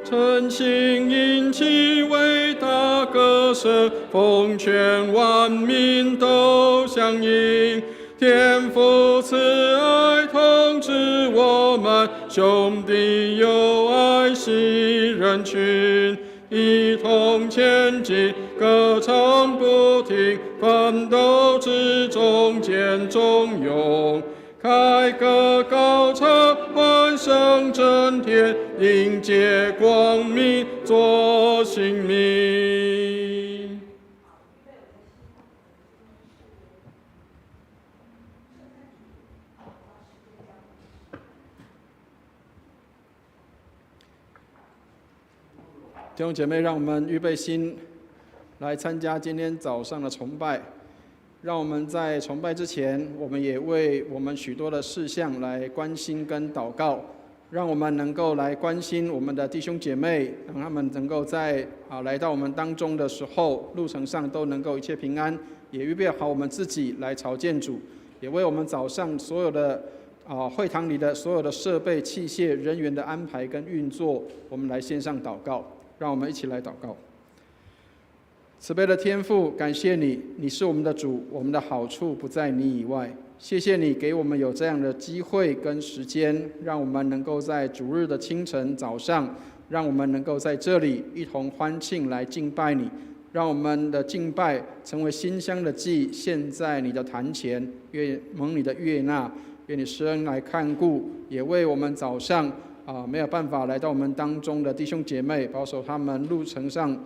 诚心引起伟大歌声，奉劝万民都响应。天父慈爱统治我们，兄弟友爱惜人群，一同前进，歌唱不停，奋斗之中见忠勇。凯歌高唱，欢声震天，迎接光明，作新民。弟兄姐妹，让我们预备心来参加今天早上的崇拜。让我们在崇拜之前，我们也为我们许多的事项来关心跟祷告，让我们能够来关心我们的弟兄姐妹，让他们能够在来到我们当中的时候，路程上都能够一切平安，也预备好我们自己来朝见主，也为我们早上所有的会堂里的所有的设备、器械、人员的安排跟运作，我们来线上祷告。让我们一起来祷告。慈悲的天父，感谢你，你是我们的主，我们的好处不在你以外。谢谢你给我们有这样的机会跟时间，让我们能够在主日的清晨早上，让我们能够在这里一同欢庆来敬拜你，让我们的敬拜成为馨香的祭，献在你的坛前，愿蒙你的悦纳，愿你施恩来看顾，也为我们早上没有办法来到我们当中的弟兄姐妹，保守他们路程上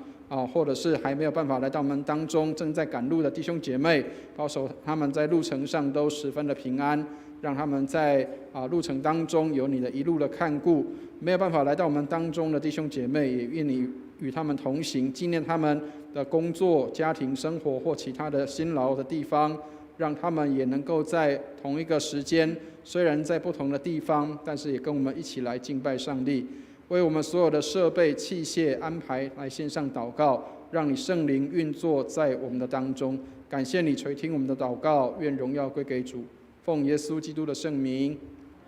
或者是还没有办法来到我们当中正在赶路的弟兄姐妹，保守他们在路程上都十分的平安，让他们在路程当中有你的一路的看顾。没有办法来到我们当中的弟兄姐妹，也愿你与他们同行，纪念他们的工作、家庭生活或其他的辛劳的地方，让他们也能够在同一个时间，虽然在不同的地方，但是也跟我们一起来敬拜上帝。为我们所有的设备器械安排来线上祷告，让你圣灵运作在我们的当中。感谢你垂听我们的祷告，愿荣耀归给主，奉耶稣基督的圣名。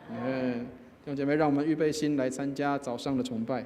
弟兄姐妹，让我们预备心来参加早上的崇拜。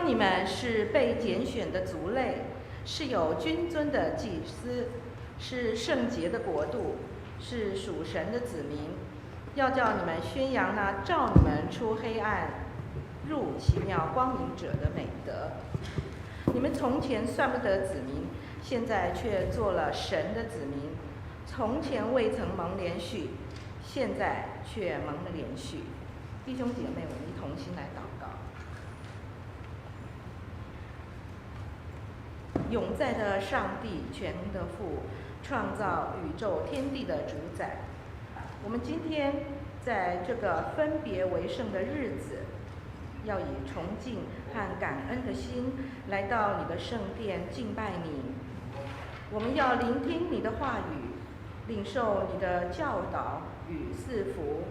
说你们是被拣选的族类，是有君尊的祭司，是圣洁的国度，是属神的子民，要叫你们宣扬那召你们出黑暗入奇妙光明者的美德。你们从前算不得子民，现在却做了神的子民；从前未曾蒙连续，现在却蒙了连续。弟兄姐妹，我们一同心来祷告。永在的上帝，全能的父，创造宇宙天地的主宰，我们今天在这个分别为圣的日子，要以崇敬和感恩的心来到你的圣殿敬拜你。我们要聆听你的话语，领受你的教导与赐福。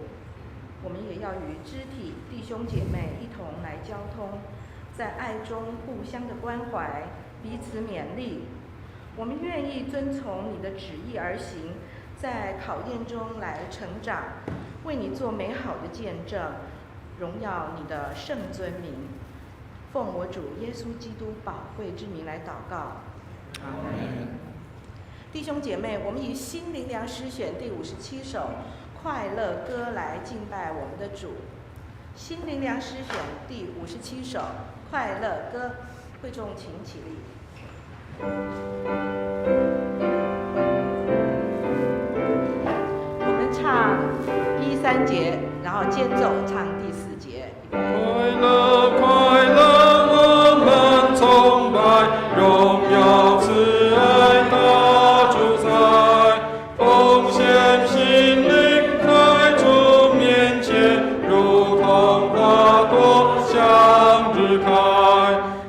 我们也要与肢体弟兄姐妹一同来交通，在爱中互相的关怀，彼此勉励。我们愿意遵从你的旨意而行，在考验中来成长，为你做美好的见证，荣耀你的圣尊名。奉我主耶稣基督宝贵之名来祷告，阿们。弟兄姐妹，我们以新灵粮诗选第57首快乐歌来敬拜我们的主。新灵粮诗选第57首快乐歌，会众请起立。我们唱第3节，然后间奏唱第4节。快乐，快乐，我们崇拜，荣耀慈爱大主宰，奉献心灵在主面前，如同花朵向日开，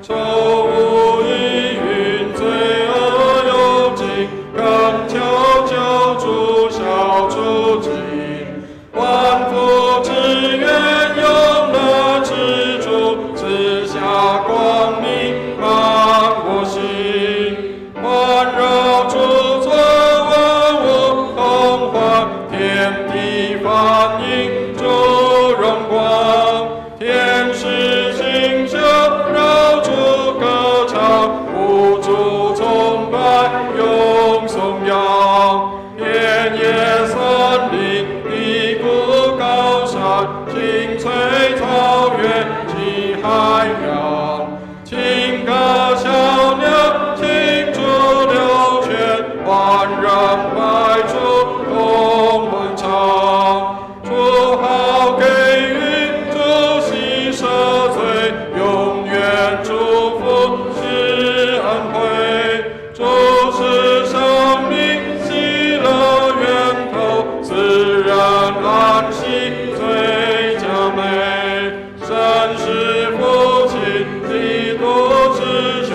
愁无疑云，罪恶有尽，更求救主消除尽，万福之源永乐之主，赐下光明满我心，环绕主作万物同欢，天地反映主荣光，天使星宿绕主歌唱，无主崇拜永颂扬，田野森林低谷高山，青翠草原及海洋，情歌小鸟庆祝流泉，万人百出共欢唱，主好给予，主喜赦罪，永远祝福是恩惠，主是生命喜乐源头，自然安息最佳美，神是父亲，基督是兄，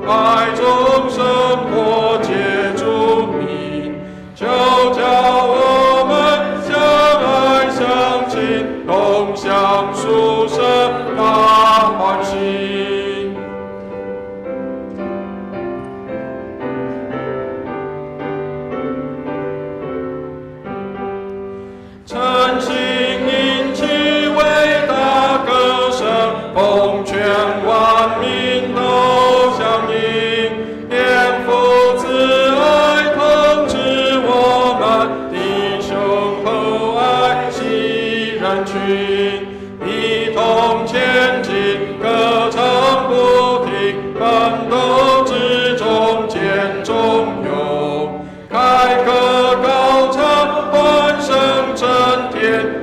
爱中生活皆主名，求叫我们相爱相亲，同享属神大欢喜。诚心引起伟大歌声，奉劝万民都响应，天父慈爱统治我们，弟兄厚爱惜人群，一同前进，歌唱不停，奋斗之中见中勇，开歌高唱，欢声震天，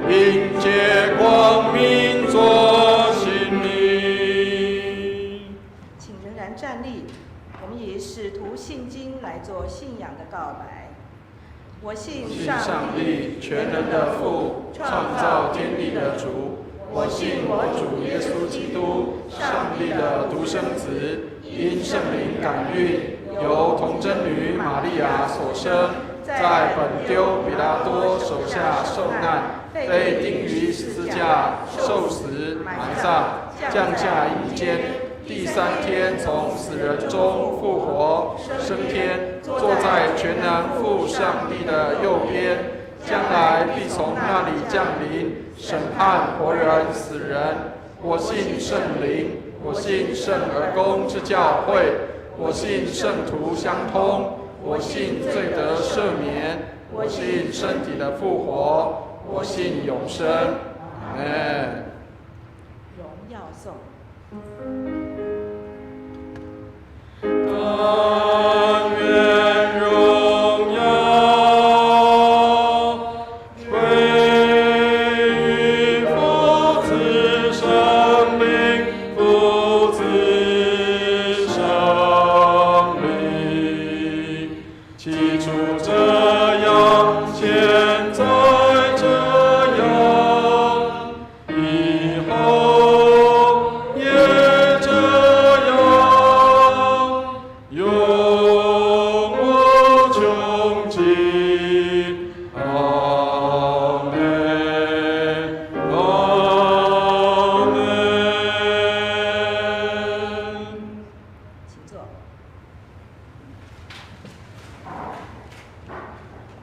迎接光明做新民。请仍然站立，我们以使徒信经来做信仰的告白。我信上帝，全能的父，创造天地的主。我信我主耶稣基督，上帝的独生子，因圣灵感孕，由童贞女玛利亚所生，在本丢彼拉多手下受难，被钉于十字架，受死，埋葬，降下阴间。第3天从死人中复活，升天，坐在全能父上帝的右边，将来必从那里降临，审判活人死人。我信圣灵，我信圣而公之教会，我信圣徒相通，我信罪得赦免，我信身体的复活，我信永生。阿门。荣耀颂。但愿荣耀归于父子生命，父子生命。起初这样，现在这样，以后也这样，永无穷尽。阿门，阿门。请坐。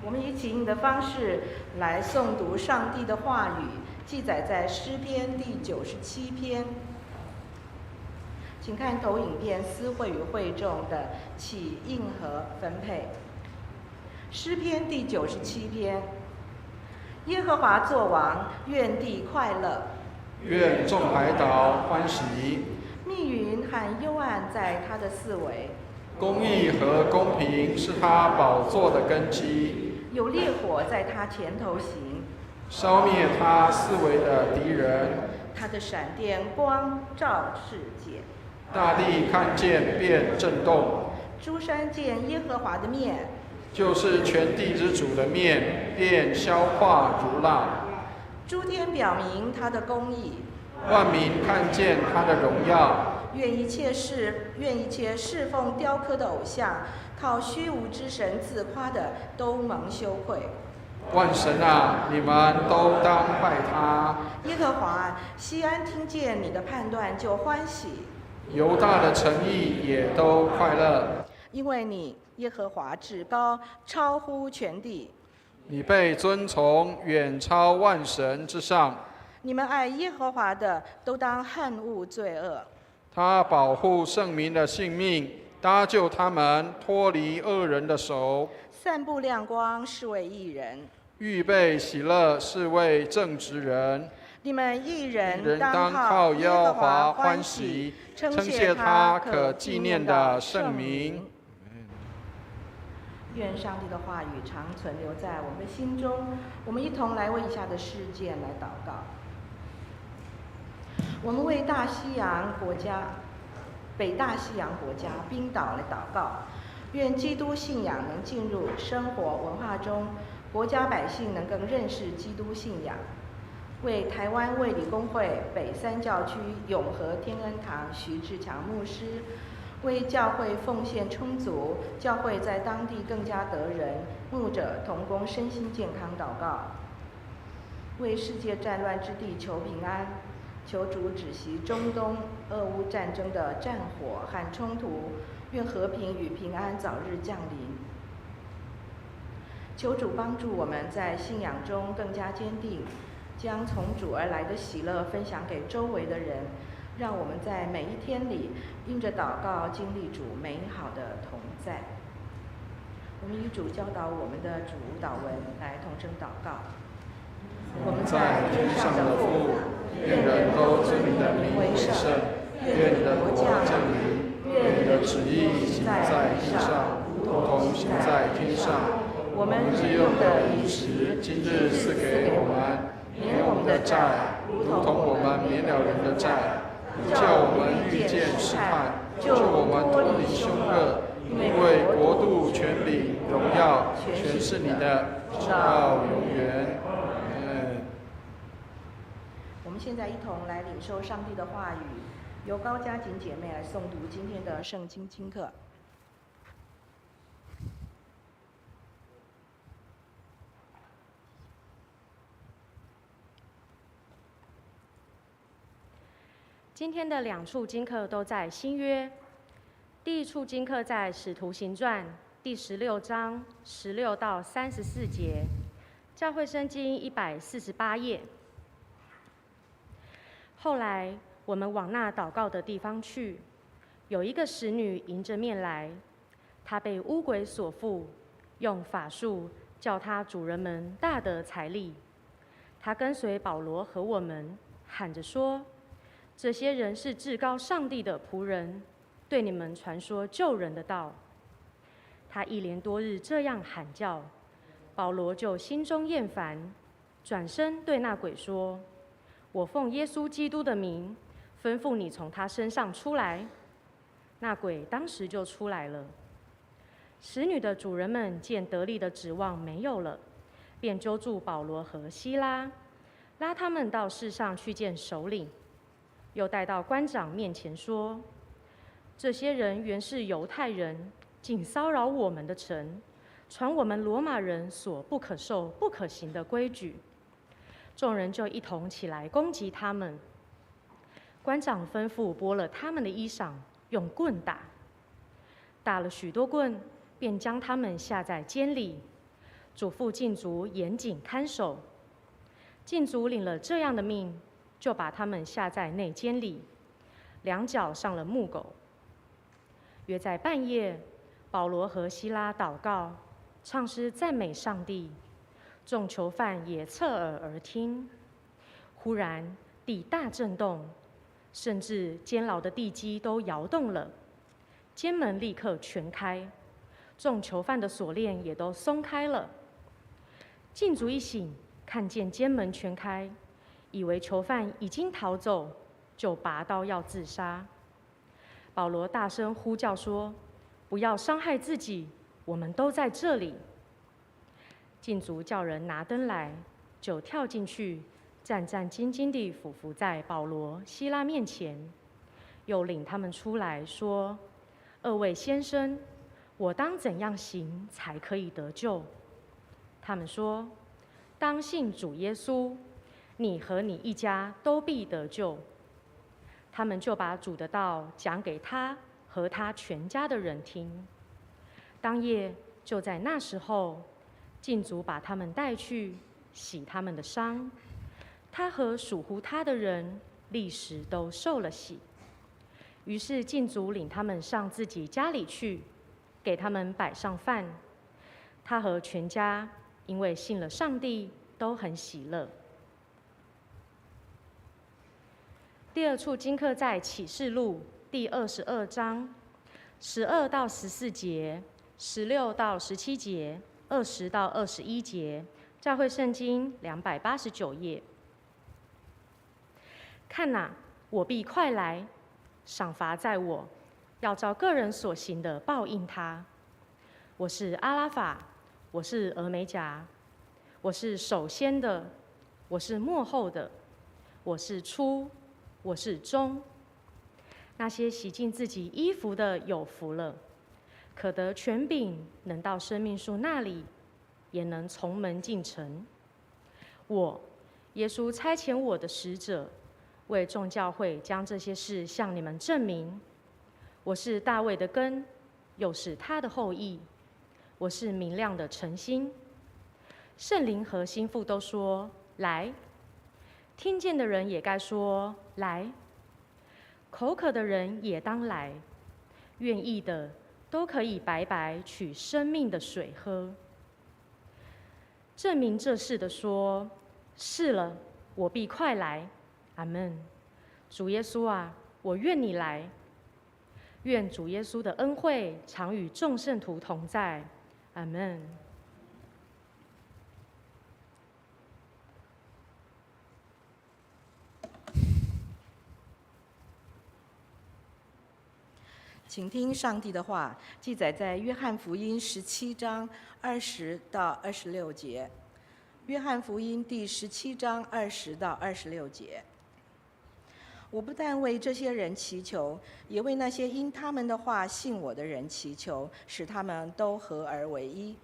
我们以起应的方式来诵读上帝的话语，记载在诗篇第97篇。请看投影片思会与会众的起应和分配。诗篇第97篇：耶和华作王，愿地快乐。愿众海岛欢喜，密云和幽暗在他的四围，公义和公平是他宝座的根基，有烈火在他前头行，烧灭他四围的敌人。他的闪电光照世界。大地看见便震动，诸山见耶和华的面，就是全地之主的面，便消化如蜡。诸天表明他的公义，万民看见他的荣耀。愿一切侍奉雕刻的偶像，靠虚无之神自夸的，都蒙羞愧。万神啊，你们都当拜他。耶和华，西安听见你的判断就欢喜，犹大的诚意也都快乐，因为你耶和华至高，超乎全地。你被尊崇，远超万神之上。你们爱耶和华的，都当恨恶罪恶。他保护圣民的性命，搭救他们脱离恶人的手，散布亮光是为义人，预备喜乐是为正直人。你们义人当靠耶和华欢喜，称谢他可纪念的圣名。愿上帝的话语常存留在我们的心中。我们一同来为以下的事件来祷告。我们为大西洋国家、北大西洋国家冰岛来祷告，愿基督信仰能进入生活文化中，国家百姓能更认识基督信仰。为台湾卫理公会北三教区永和天恩堂徐志强牧师，为教会奉献充足，教会在当地更加得人，牧者同工身心健康祷告。为世界战乱之地求平安，求主止息中东俄乌战争的战火和冲突，愿和平与平安早日降临。求主帮助我们在信仰中更加坚定，将从主而来的喜乐分享给周围的人，让我们在每一天里因着祷告经历主美好的同在。我们以主教导我们的主祷文来同声祷告。我们在天上的父，愿人都尊你的名为圣，愿你的国降临，愿你的旨意行在地上，如同行在天上。我们日用的饮食，今日赐给我们，免我们的债，如同我们免了人的债，不叫我们遇见试探，救我们脱离凶恶。因为国度、权柄、荣耀，全是你的，直到永远。我们现在一同来领受上帝的话语，由高佳锦姐妹来诵读今天的圣经经课。今天的两处经课都在新约。第一处经课在《使徒行传》第16章16到34节，教会圣经148页。后来，我们往那祷告的地方去，有一个使女迎着面来，她被污鬼所附，用法术叫她主人们大得财力。她跟随保罗和我们，喊着说：这些人是至高上帝的仆人，对你们传说救人的道。她一连多日这样喊叫，保罗就心中厌烦，转身对那鬼说：我奉耶稣基督的名，吩咐你从他身上出来。那鬼当时就出来了。使女的主人们见得力的指望没有了，便揪住保罗和西拉，拉他们到市上去见首领，又带到官长面前说：这些人原是犹太人，竟骚扰我们的城，传我们罗马人所不可受、不可行的规矩。众人就一同起来攻击他们。官长吩咐剥了他们的衣裳，用棍打，打了许多棍，便将他们下在监里，嘱咐禁足严谨看守。禁足领了这样的命，就把他们下在内监里，两脚上了木狗。约在半夜，保罗和西拉祷告，唱诗赞美上帝，众囚犯也侧耳而听。忽然地大震动，甚至监牢的地基都摇动了，监门立刻全开，众囚犯的锁链也都松开了。禁足一醒，看见监门全开，以为囚犯已经逃走，就拔刀要自杀。保罗大声呼叫说：不要伤害自己，我们都在这里。禁足叫人拿灯来，就跳进去，战战兢兢地俯伏在保罗、西拉面前，又领他们出来说：二位先生，我当怎样行才可以得救？他们说：当信主耶稣，你和你一家都必得救。他们就把主的道讲给他和他全家的人听。当夜就在那时候，禁足把他们带去，洗他们的伤。他和属乎他的人立时都受了洗。于是禁足领他们上自己家里去，给他们摆上饭。他和全家因为信了上帝，都很喜乐。第二处经课在启示录第22章12到14节、16到17节、20到21节，教会圣经289页。看哪，我必快来，赏罚在我，要照个人所行的报应他。我是阿拉法，我是俄梅戛，我是首先的，我是末后的，我是初，我是终。那些洗净自己衣服的有福了，可得权柄，能到生命树那里，也能从门进城。我，耶稣差遣我的使者，为众教会将这些事向你们证明。我是大卫的根，又是他的后裔。我是明亮的晨星。圣灵和心腹都说来，听见的人也该说来，口渴的人也当来，愿意的都可以白白取生命的水喝。证明这事的说：是了，我必快来。阿们。主耶稣啊，我愿你来。愿主耶稣的恩惠常与众圣徒同在。阿们。请听上帝的话，记载在约翰福音17章20到26节。约翰福音第17章20到26节。我不但为这些人祈求，也为那些因他们的话信我的人祈求，使他们都合而为一。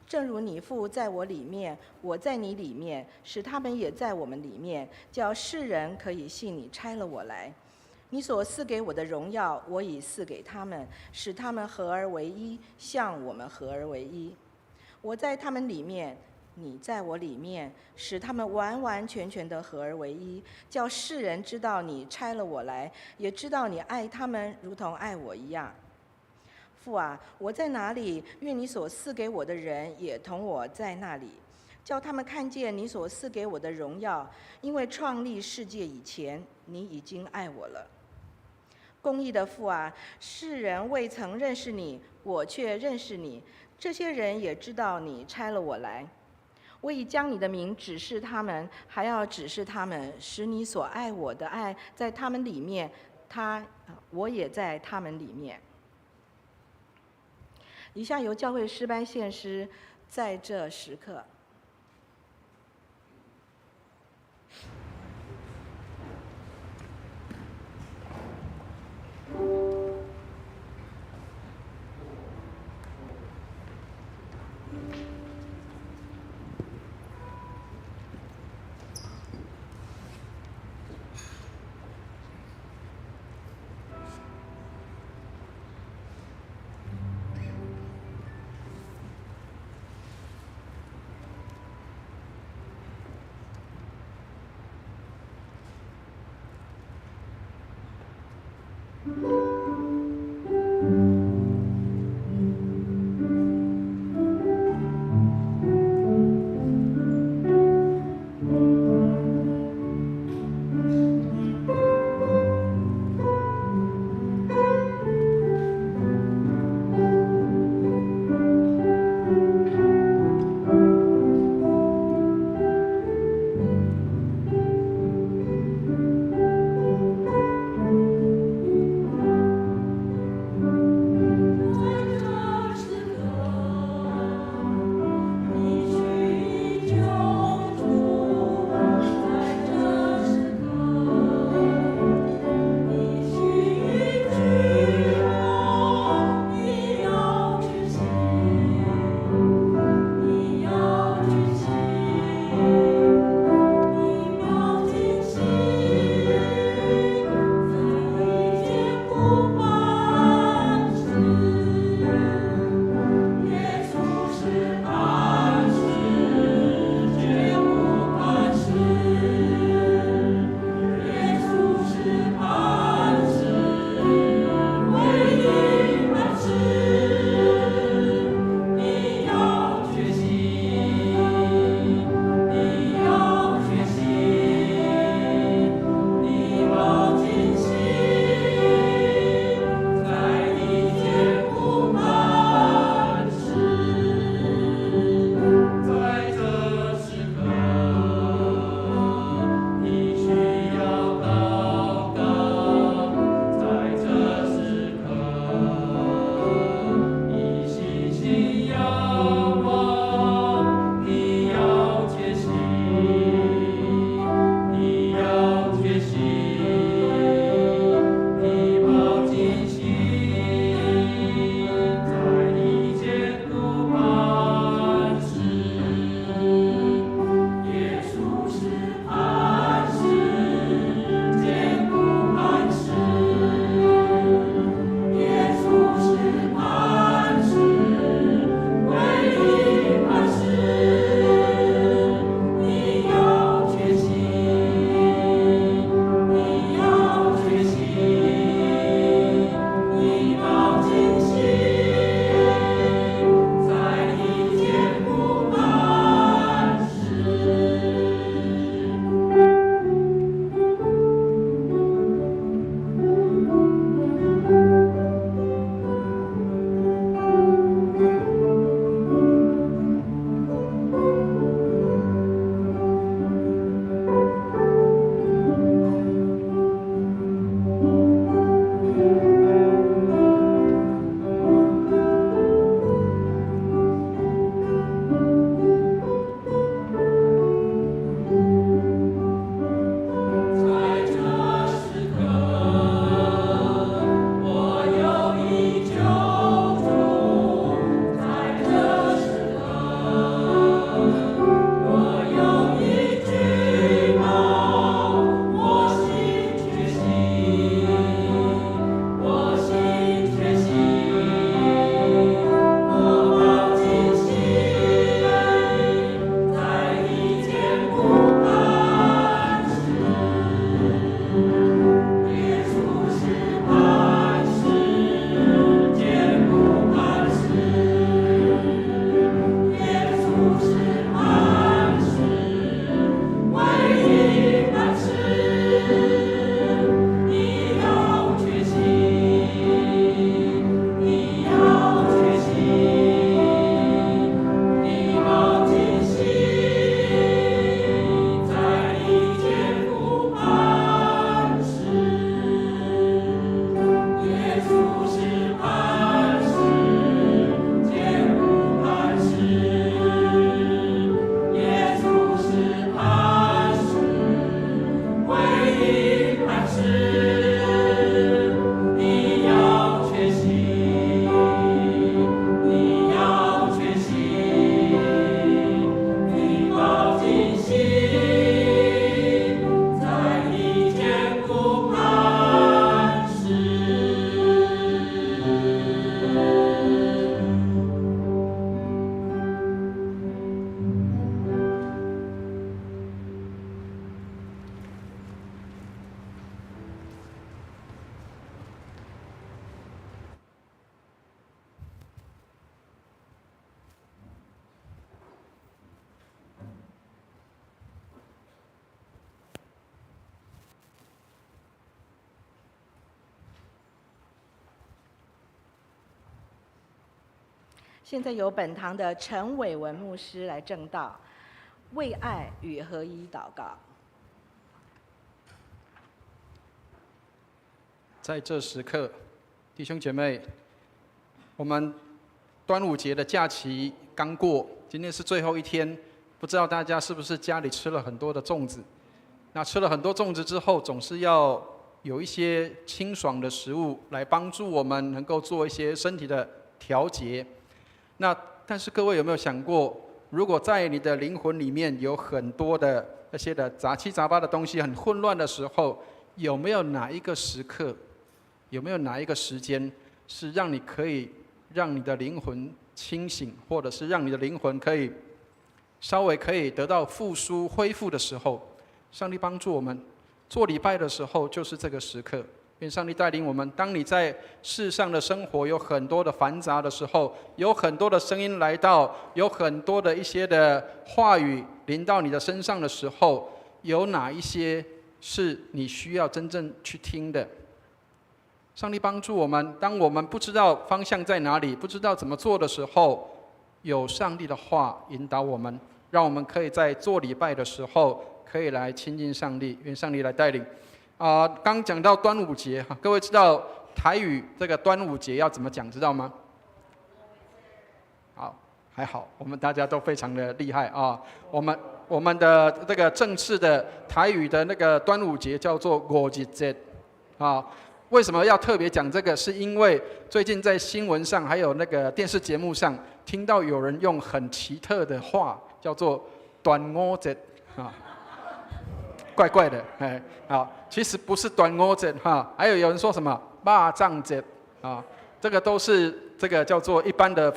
正如你父在我里面，我在你里面，使他们也在我们里面，叫世人可以信你差了我来。你所赐给我的荣耀，我已赐给他们，使他们合而为一，像我们合而为一。我在他们里面，你在我里面，使他们完完全全的合而为一，叫世人知道你差了我来，也知道你爱他们如同爱我一样。父啊，我在哪里，愿你所赐给我的人也同我在那里，叫他们看见你所赐给我的荣耀，因为创立世界以前，你已经爱我了。公义的父啊，世人未曾认识你，我却认识你，这些人也知道你差了我来。我已将你的名指示他们，还要指示他们，使你所爱我的爱在他们里面，我也在他们里面。以下由教会诗班献诗，在这时刻。现在由本堂的陈伟文牧师来证道，为爱与合一祷告。在这时刻，弟兄姐妹，我们端午节的假期刚过，今天是最后一天，不知道大家是不是家里吃了很多的粽子？那吃了很多粽子之后，总是要有一些清爽的食物来帮助我们能够做一些身体的调节。那但是各位有没有想过，如果在你的灵魂里面有很多的那些的杂七杂八的东西，很混乱的时候，有没有哪一个时刻，有没有哪一个时间，是让你可以让你的灵魂清醒，或者是让你的灵魂可以稍微可以得到复苏恢复的时候？上帝帮助我们做礼拜的时候，就是这个时刻。愿上帝带领我们，当你在世上的生活有很多的繁杂的时候，有很多的声音来到，有很多的一些的话语临到你的身上的时候，有哪一些是你需要真正去听的？上帝帮助我们，当我们不知道方向在哪里，不知道怎么做的时候，有上帝的话引导我们，让我们可以在做礼拜的时候可以来亲近上帝。愿上帝来带领。刚讲到端午节，各位知道台语这个端午节要怎么讲，知道吗？好，还好，我们大家都非常的厉害啊。我们的这个正式的台语的那个端午节叫做五日节啊。为什么要特别讲这个？是因为最近在新闻上还有那个电视节目上，听到有人用很奇特的话，叫做端午节啊。怪怪的，好，其实不是端午节哈，还有人说什么肉粽节啊，这个都是这个叫做一般的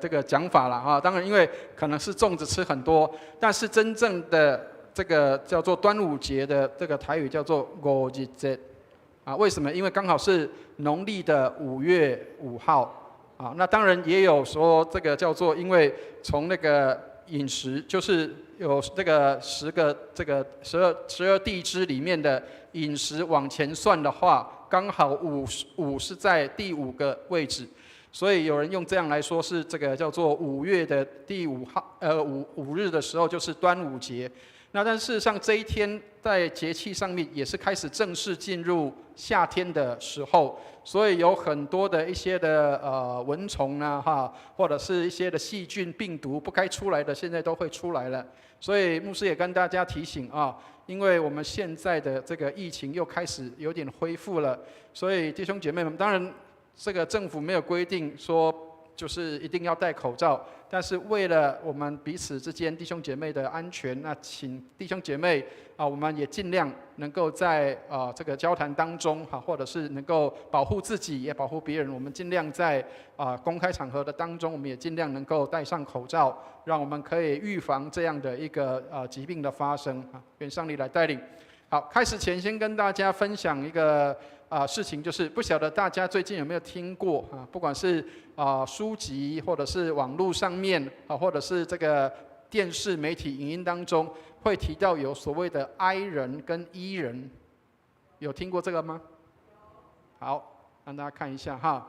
这个讲法了哈。当然，因为可能是粽子吃很多，但是真正的这个叫做端午节的这个台语叫做五日节啊。为什么？因为刚好是农历的5月5号啊。那当然也有说这个叫做，因为从那个饮食就是有这个12地支里面的饮食往前算的话，刚好5是在第5个位置，所以有人用这样来说，是这个叫做5月的第5号5日的时候就是端午节。那但事实上这一天在节气上面也是开始正式进入夏天的时候，所以有很多的一些的蚊虫啊哈，或者是一些的细菌病毒不该出来的，现在都会出来了。所以牧师也跟大家提醒啊，因为我们现在的这个疫情又开始有点恢复了，所以弟兄姐妹们，当然这个政府没有规定说就是一定要戴口罩，但是为了我们彼此之间弟兄姐妹的安全，那请弟兄姐妹我们也尽量能够在这个交谈当中或者是能够保护自己也保护别人，我们尽量在公开场合的当中，我们也尽量能够戴上口罩，让我们可以预防这样的一个疾病的发生愿上帝来带领。好，开始前先跟大家分享一个事情，就是不晓得大家最近有没有听过不管是书籍或者是网络上面或者是这个电视媒体影音当中会提到有所谓的 I 人跟 E 人，有听过这个吗？好，让大家看一下哈，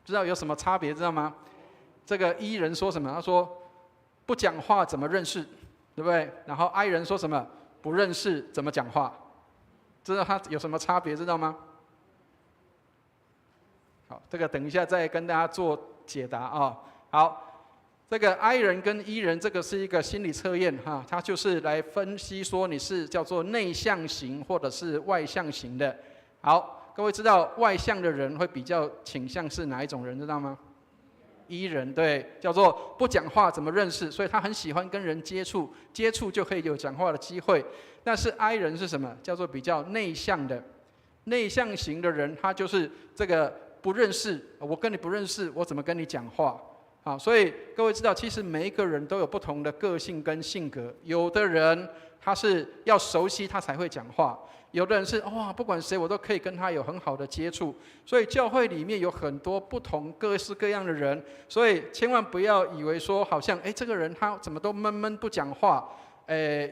知道有什么差别知道吗？这个 E 人说什么？他说不讲话怎么认识，对不对？然后 I 人说什么？不认识怎么讲话？知道它有什么差别知道吗？好，这个等一下再跟大家做解答啊。好，这个 I 人跟 E 人，这个是一个心理测验哈，它就是来分析说你是叫做内向型或者是外向型的。好，各位知道外向的人会比较倾向是哪一种人知道吗？E 人，对，叫做不讲话怎么认识，所以他很喜欢跟人接触，接触就可以有讲话的机会。但是 I 人是什么？叫做比较内向的，内向型的人，他就是这个不认识，我跟你不认识，我怎么跟你讲话？好，所以各位知道，其实每一个人都有不同的个性跟性格，有的人他是要熟悉他才会讲话。有的人是哇，不管谁我都可以跟他有很好的接触，所以教会里面有很多不同各式各样的人，所以千万不要以为说好像这个人他怎么都闷闷不讲话，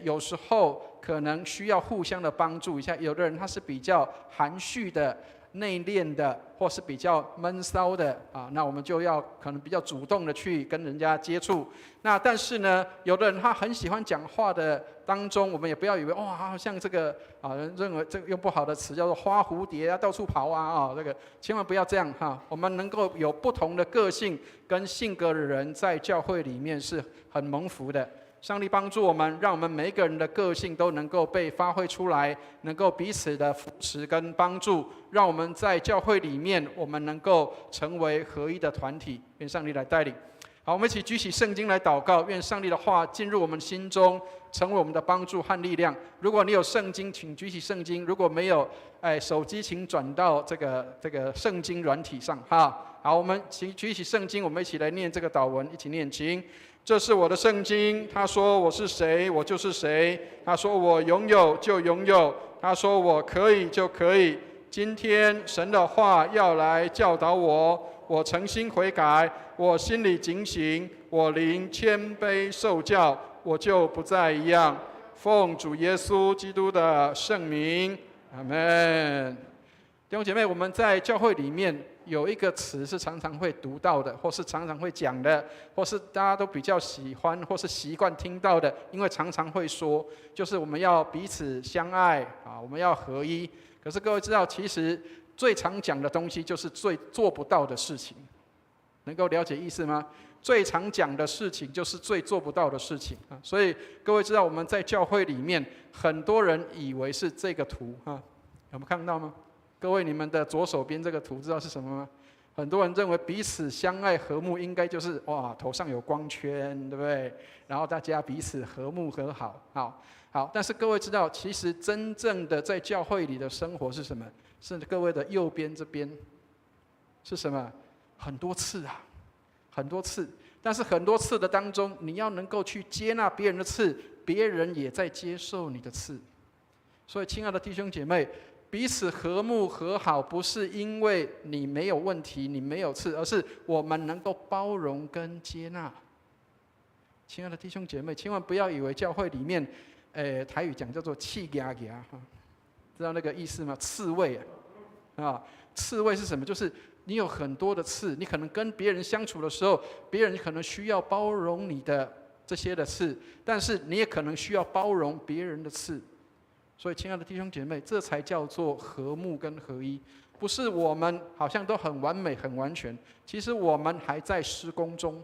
有时候可能需要互相的帮助一下。有的人他是比较含蓄的，内敛的，或是比较闷骚的啊，那我们就要可能比较主动的去跟人家接触。那但是呢，有的人他很喜欢讲话的当中，我们也不要以为哇，好像这个啊，认为这个用不好的词叫做花蝴蝶啊，到处跑啊，这个千万不要这样哈。我们能够有不同的个性跟性格的人，在教会里面是很蒙福的。上帝帮助我们，让我们每一个人的个性都能够被发挥出来，能够彼此的扶持跟帮助，让我们在教会里面，我们能够成为合一的团体。愿上帝来带领。好，我们一起举起圣经来祷告，愿上帝的话进入我们心中，成为我们的帮助和力量。如果你有圣经，请举起圣经；如果没有，手机请转到这个圣经软体上哈。好，我们请举起圣经，我们一起来念这个祷文，一起念经。这是我的圣经，他说我是谁，我就是谁；他说我拥有就拥有，他说我可以就可以。今天神的话要来教导我，我诚心悔改，我心里警醒，我灵谦卑受教，我就不再一样。奉主耶稣基督的圣名，阿们。弟兄姐妹，我们在教会里面有一个词是常常会读到的，或是常常会讲的，或是大家都比较喜欢或是习惯听到的，因为常常会说，就是我们要彼此相爱啊，我们要合一。可是各位知道，其实最常讲的东西就是最做不到的事情，能够了解意思吗？最常讲的事情就是最做不到的事情啊。所以各位知道，我们在教会里面，很多人以为是这个图啊，有没有看到吗？各位，你们的左手边这个图知道是什么吗？很多人认为彼此相爱和睦，应该就是哇，头上有光圈，对不对？然后大家彼此和睦和好，好。但是各位知道，其实真正的在教会里的生活是什么？是各位的右边这边是什么？很多次啊，很多次。但是很多次的当中，你要能够去接纳别人的刺，别人也在接受你的刺。所以，亲爱的弟兄姐妹，彼此和睦和好，不是因为你没有问题，你没有刺，而是我们能够包容跟接纳。亲爱的弟兄姐妹，千万不要以为教会里面，台语讲叫做气牙牙，知道那个意思吗？刺猬啊，刺猬是什么？就是你有很多的刺，你可能跟别人相处的时候，别人可能需要包容你的这些的刺，但是你也可能需要包容别人的刺。所以，亲爱的弟兄姐妹，这才叫做和睦跟合一。不是我们好像都很完美、很完全，其实我们还在施工中。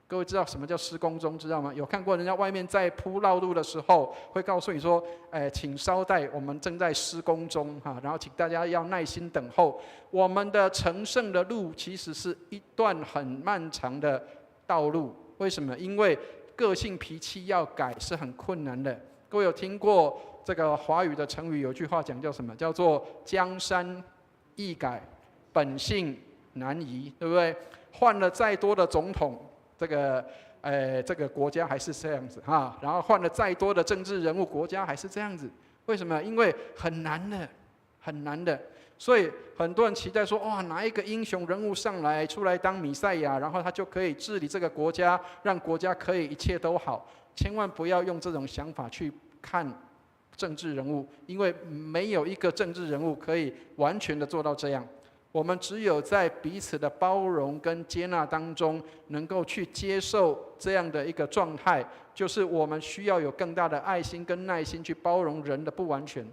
各位知道什么叫施工中？知道吗？有看过人家外面在铺道路的时候，会告诉你说：“请稍待，我们正在施工中哈。”然后请大家要耐心等候。我们的成圣的路其实是一段很漫长的道路。为什么？因为个性脾气要改是很困难的。各位有听过这个华语的成语，有句话讲叫什么？叫做江山易改，本性难移，对不对？换了再多的总统，这个国家还是这样子哈。然后换了再多的政治人物，国家还是这样子。为什么？因为很难的，很难的。所以很多人期待说，哇，哪一个英雄人物上来出来当弥赛亚，然后他就可以治理这个国家，让国家可以一切都好。千万不要用这种想法去看政治人物，因为没有一个政治人物可以完全的做到这样。我们只有在彼此的包容跟接纳当中，能够去接受这样的一个状态，就是我们需要有更大的爱心跟耐心去包容人的不完全。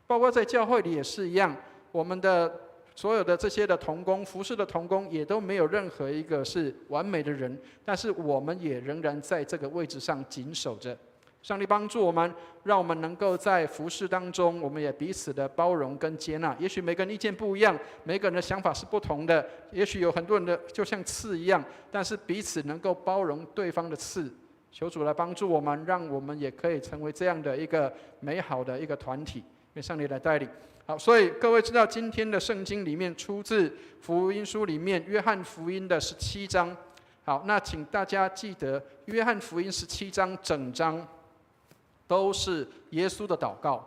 包括在教会里也是一样，我们的所有的这些的同工，服侍的同工，也都没有任何一个是完美的人，但是我们也仍然在这个位置上紧守着。上帝帮助我们，让我们能够在服事当中，我们也彼此的包容跟接纳。也许每个人意见不一样，每个人的想法是不同的，也许有很多人的就像刺一样，但是彼此能够包容对方的刺。求主来帮助我们，让我们也可以成为这样的一个美好的一个团体。愿上帝来带领。好，所以各位知道今天的圣经里面出自福音书里面约翰福音的17章。好，那请大家记得约翰福音17章整章都是耶稣的祷告。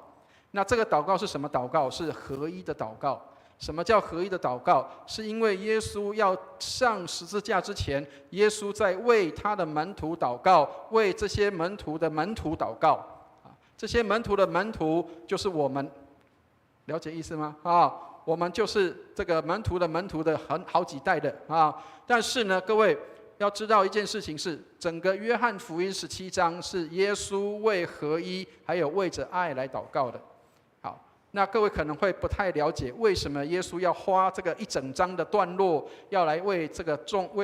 那这个祷告是什么祷告？是合一的祷告。什么叫合一的祷告？是因为耶稣要上十字架之前，耶稣在为他的门徒祷告，为这些门徒的门徒祷告。这些门徒的门徒就是我们，了解意思吗？我们就是这个门徒的好几代的啊。但是呢，各位要知道一件事情是，整个约翰福音17章是耶稣为合一还有为着爱来祷告的。好，那各位可能会不太了解，为什么耶稣要花这个一整章的段落，要来为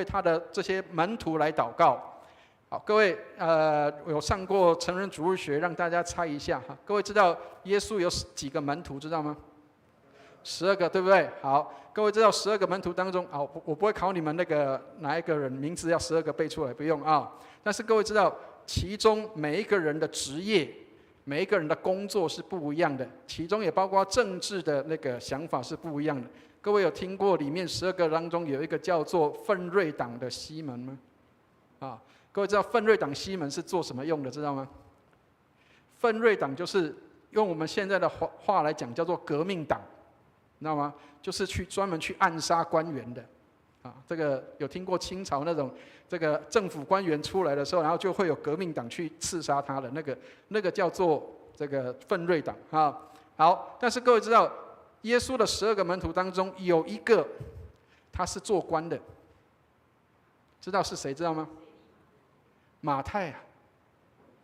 他的这些门徒来祷告。好，各位有上过成人主日学，让大家猜一下哈。各位知道耶稣有几个门徒，知道吗？12个，对不对？好，各位知道12个门徒当中，我不会考你们那个哪一个人名字要12个背出来，不用啊。但是各位知道，其中每一个人的职业、每一个人的工作是不一样的，其中也包括政治的那个想法是不一样的。各位有听过里面12个当中有一个叫做奋锐党的西门吗？啊，各位知道奋锐党西门是做什么用的？知道吗？奋锐党就是用我们现在的话来讲，叫做革命党。知道吗？就是专门去暗杀官员的，啊，这个有听过清朝那种这个政府官员出来的时候，然后就会有革命党去刺杀他的那个叫做这个奋锐党啊。好，但是各位知道，耶稣的12个门徒当中有一个他是做官的，知道是谁？知道吗？马太啊，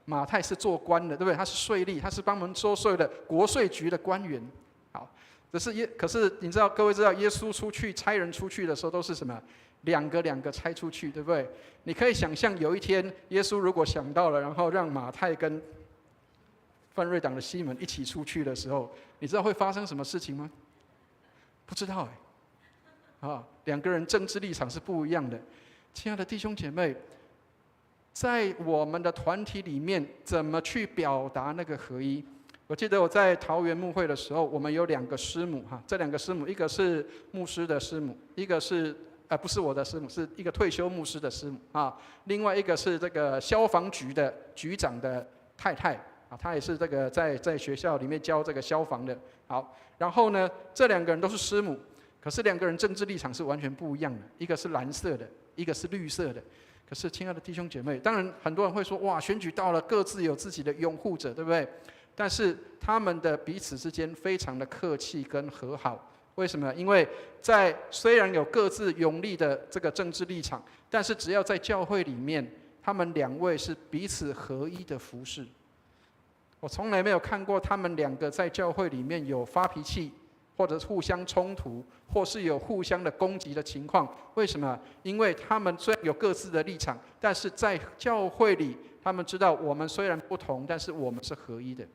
马太是做官的，对不对？他是税吏，他是帮忙收税的国税局的官员。好。可是你知道，各位知道，耶稣出去差人出去的时候都是什么？两个差出去，对不对？你可以想象有一天，耶稣如果想到了，然后让马太跟奋锐党的西门一起出去的时候，你知道会发生什么事情吗？不知道两个人政治立场是不一样的。亲爱的弟兄姐妹，在我们的团体里面，怎么去表达那个合一？我记得我在桃园牧会的时候，我们有2个师母哈，这2个师母，一个是牧师的师母，一个是不是我的师母，是一个退休牧师的师母啊，另外一个是这个消防局的局长的太太啊，她也是这个在学校里面教这个消防的。好，然后呢，这2个人都是师母，可是2个人政治立场是完全不一样的，一个是蓝色的，一个是绿色的。可是亲爱的弟兄姐妹，当然很多人会说，哇，选举到了，各自有自己的拥护者，对不对？但是他们的彼此之间非常的客气跟和好，为什么？因为虽然有各自拥立的这个政治立场，但是只要在教会里面，他们2位是彼此合一的服事。我从来没有看过他们2个在教会里面有发脾气，或者互相冲突，或是有互相的攻击的情况。为什么？因为他们虽然有各自的立场，但是在教会里，他们知道我们虽然不同，但是我们是合一的。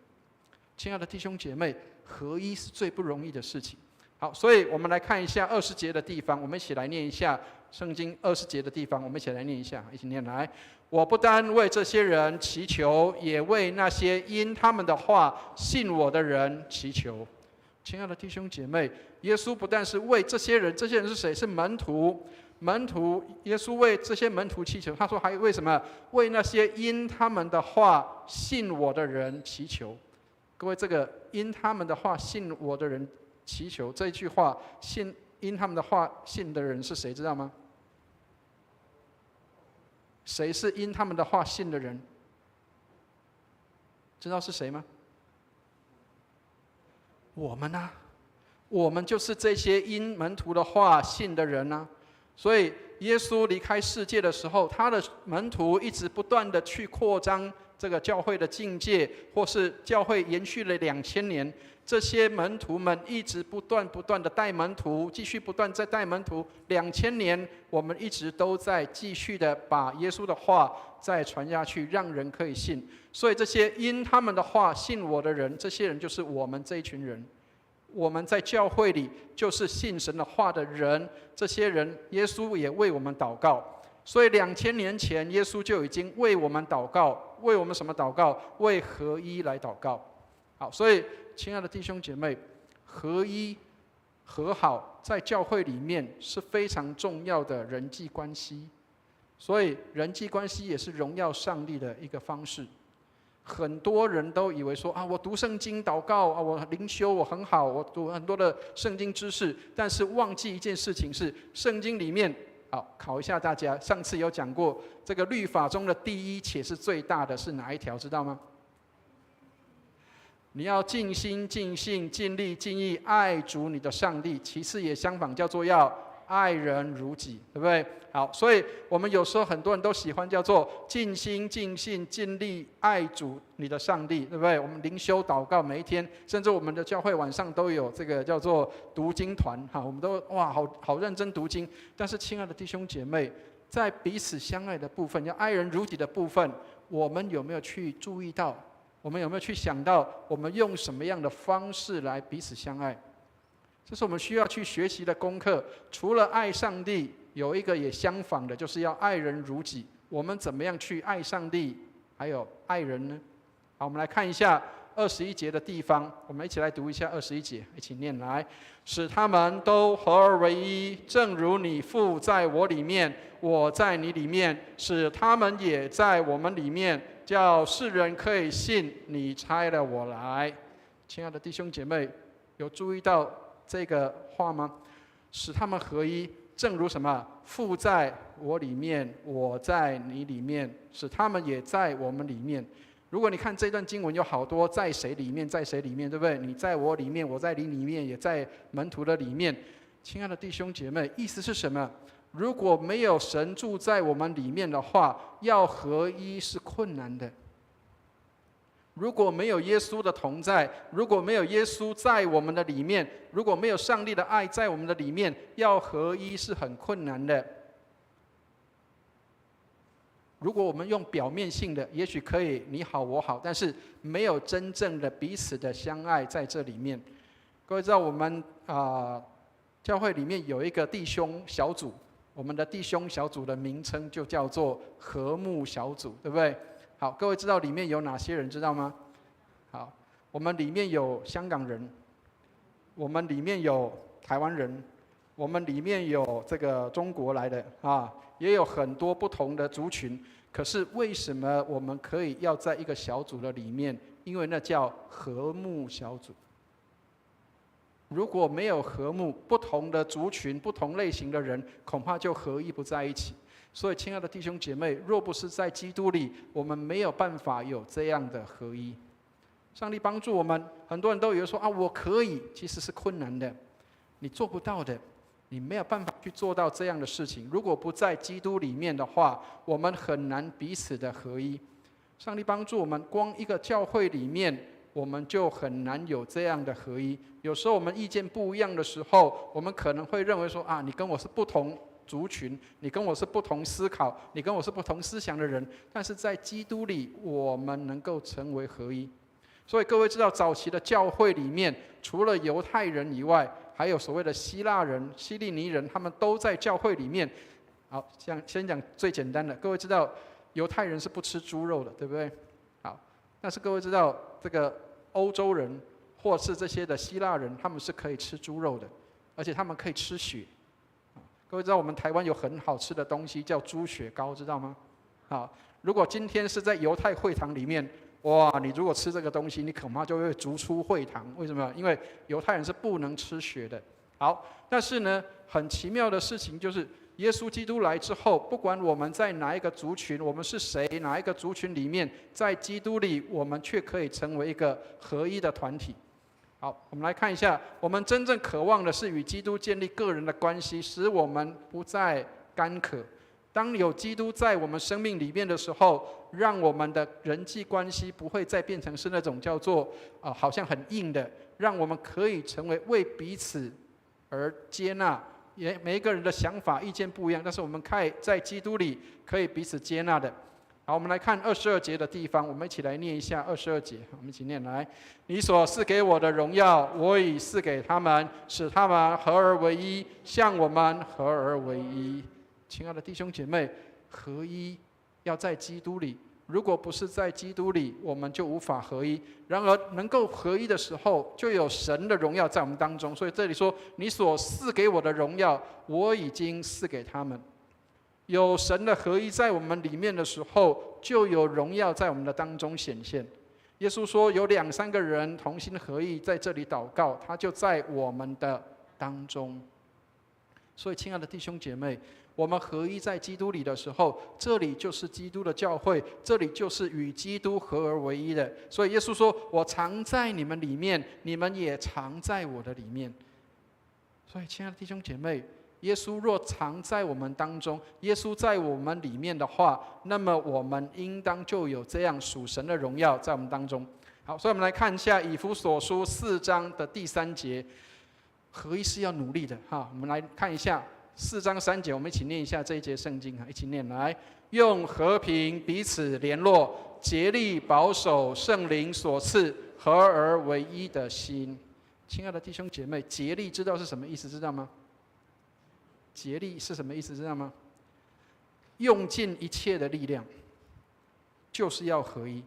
亲爱的弟兄姐妹，合一是最不容易的事情。好，所以我们来看一下20节的地方，我们一起来念一下圣经20节的地方，我们一起来念一下，一起念来。我不单为这些人祈求，也为那些因他们的话信我的人祈求。亲爱的弟兄姐妹，耶稣不但是为这些人，这些人是谁？是门徒。耶稣为这些门徒祈求，他说还为什么？为那些因他们的话信我的人祈求。各位，这个因他们的话信我的人祈求这一句话，因他们的话信的人是谁？知道吗？谁是因他们的话信的人？知道是谁吗？我们啊，我们就是这些因门徒的话信的人啊。所以耶稣离开世界的时候，他的门徒一直不断的去扩张这个教会的境界，或是教会延续了2000年，这些门徒们一直不断的带门徒，继续不断在带门徒，2000年我们一直都在继续的把耶稣的话再传下去，让人可以信。所以这些因他们的话信我的人，这些人就是我们这一群人。我们在教会里就是信神的话的人，这些人耶稣也为我们祷告。所以2000年前，耶稣就已经为我们祷告，为我们什么祷告？为合一来祷告。好，所以亲爱的弟兄姐妹，合一和好在教会里面是非常重要的人际关系。所以人际关系也是荣耀上帝的一个方式。很多人都以为说啊，我读圣经祷告啊，我灵修我很好，我读很多的圣经知识，但是忘记一件事情是，圣经里面考一下大家，上次有讲过，这个律法中的第一且是最大的是哪一条？知道吗？你要尽心、尽性、尽力、尽意爱主你的上帝。其次也相反，叫做要爱人如己，对不对？好，所以我们有时候很多人都喜欢叫做尽心、尽性、尽力爱主你的上帝，对不对？我们灵修祷告每一天，甚至我们的教会晚上都有这个叫做读经团，我们都哇好认真读经。但是亲爱的弟兄姐妹，在彼此相爱的部分，要爱人如己的部分，我们有没有去注意到？我们有没有去想到，我们用什么样的方式来彼此相爱？这是我们需要去学习的功课。除了爱上帝，有一个也相仿的，就是要爱人如己。我们怎么样去爱上帝，还有爱人呢？好，我们来看一下21节的地方，我们一起来读一下21节，一起念来：使他们都合而为一，正如你父在我里面，我在你里面，使他们也在我们里面，叫世人可以信你差了我来。亲爱的弟兄姐妹，有注意到这个话吗？使他们合一，正如什么？父在我里面，我在你里面，使他们也在我们里面。如果你看这段经文，有好多在谁里面，在谁里面，对不对？你在我里面，我在你里面，也在门徒的里面。亲爱的弟兄姐妹，意思是什么？如果没有神住在我们里面的话，要合一是困难的。如果没有耶稣的同在，如果没有耶稣在我们的里面，如果没有上帝的爱在我们的里面，要合一是很困难的。如果我们用表面性的，也许可以你好我好，但是没有真正的彼此的相爱在这里面。各位知道我们教会里面有一个弟兄小组，我们的弟兄小组的名称就叫做和睦小组，对不对？好，各位知道里面有哪些人知道吗？好，我们里面有香港人，我们里面有台湾人，我们里面有这个中国来的也有很多不同的族群。可是为什么我们可以要在一个小组的里面？因为那叫和睦小组。如果没有和睦，不同的族群、不同类型的人，恐怕就合一不在一起。所以，亲爱的弟兄姐妹，若不是在基督里，我们没有办法有这样的合一。上帝帮助我们，很多人都以为说我可以，其实是困难的，你做不到的，你没有办法去做到这样的事情。如果不在基督里面的话，我们很难彼此的合一。上帝帮助我们，光一个教会里面，我们就很难有这样的合一。有时候我们意见不一样的时候，我们可能会认为说你跟我是不同族群，你跟我是不同思考，你跟我是不同思想的人，但是在基督里，我们能够成为合一。所以各位知道，早期的教会里面，除了犹太人以外，还有所谓的希腊人、希利尼人，他们都在教会里面。好，先讲最简单的，各位知道犹太人是不吃猪肉的，对不对？好，但是各位知道这个欧洲人或是这些的希腊人，他们是可以吃猪肉的，而且他们可以吃血。各位知道我们台湾有很好吃的东西叫猪血糕，知道吗？好，如果今天是在犹太会堂里面，哇，你如果吃这个东西，你恐怕就会逐出会堂。为什么？因为犹太人是不能吃血的。好，但是呢，很奇妙的事情就是，耶稣基督来之后，不管我们在哪一个族群，我们是谁，哪一个族群里面，在基督里，我们却可以成为一个合一的团体。好，我们来看一下，我们真正渴望的是与基督建立个人的关系，使我们不再干渴。当有基督在我们生命里面的时候，让我们的人际关系不会再变成是那种叫做好像很硬的，让我们可以成为为彼此而接纳。每一个人的想法、意见不一样，但是我们在基督里可以彼此接纳的。好，我们来看22节的地方，我们一起来念一下22节，我们一起念来：你所赐给我的荣耀，我已赐给他们，使他们合而为一，像我们合而为一。亲爱的弟兄姐妹，合一要在基督里，如果不是在基督里，我们就无法合一。然而能够合一的时候，就有神的荣耀在我们当中。所以这里说，你所赐给我的荣耀，我已经赐给他们。有神的合一在我们里面的时候，就有荣耀在我们的当中显现。耶稣说，有2、3个人同心合意在这里祷告，他就在我们的当中。所以亲爱的弟兄姐妹，我们合一在基督里的时候，这里就是基督的教会，这里就是与基督合而为一的。所以耶稣说：“我常在你们里面，你们也常在我的里面。”所以，亲爱的弟兄姐妹，耶稣若常在我们当中，耶稣在我们里面的话，那么我们应当就有这样属神的荣耀在我们当中。好，所以我们来看一下以弗所书4章的第3节，合一是要努力的哈。我们来看一下4章3节，我们一起念一下这一节圣经一起念来：用和平彼此联络，竭力保守圣灵所赐合而为一的心。亲爱的弟兄姐妹，竭力知道是什么意思？知道吗？竭力是什么意思？知道吗？用尽一切的力量，就是要合一。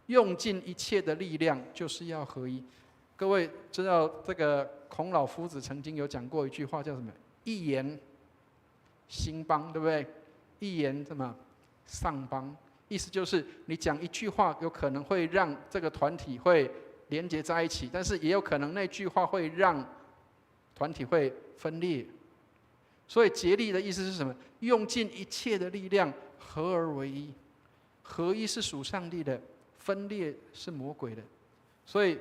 用尽一切的力量，就是要合一。各位知道这个孔老夫子曾经有讲过一句话，叫什么？一言兴邦，对不对？一言什么丧邦？意思就是你讲一句话，有可能会让这个团体会连结在一起，但是也有可能那句话会让团体会分裂。所以竭力的意思是什么？用尽一切的力量，合而为一。合一是属上帝的，分裂是魔鬼的。所以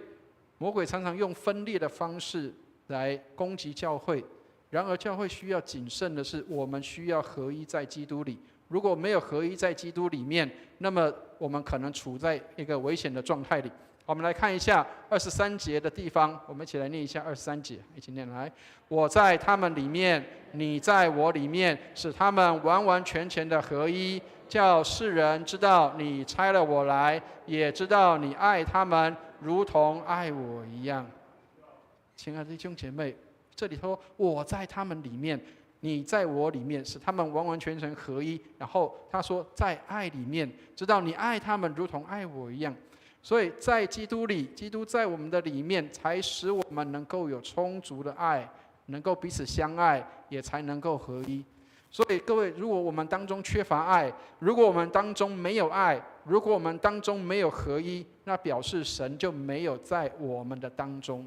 魔鬼常常用分裂的方式来攻击教会。然而教会需要谨慎的是，我们需要合一在基督里。如果没有合一在基督里面，那么我们可能处在一个危险的状态里。我们来看一下23节的地方，我们一起来念一下23节，一起念来：我在他们里面，你在我里面，使他们完完全全的合一，叫世人知道你差了我来，也知道你爱他们如同爱我一样。亲爱的弟兄姐妹，这里说我在他们里面，你在我里面，使他们完完全全合一。然后他说在爱里面，知道你爱他们如同爱我一样。所以在基督里，基督在我们的里面，才使我们能够有充足的爱，能够彼此相爱，也才能够合一。所以各位，如果我们当中缺乏爱，如果我们当中没有爱，如果我们当中没有合一，那表示神就没有在我们的当中。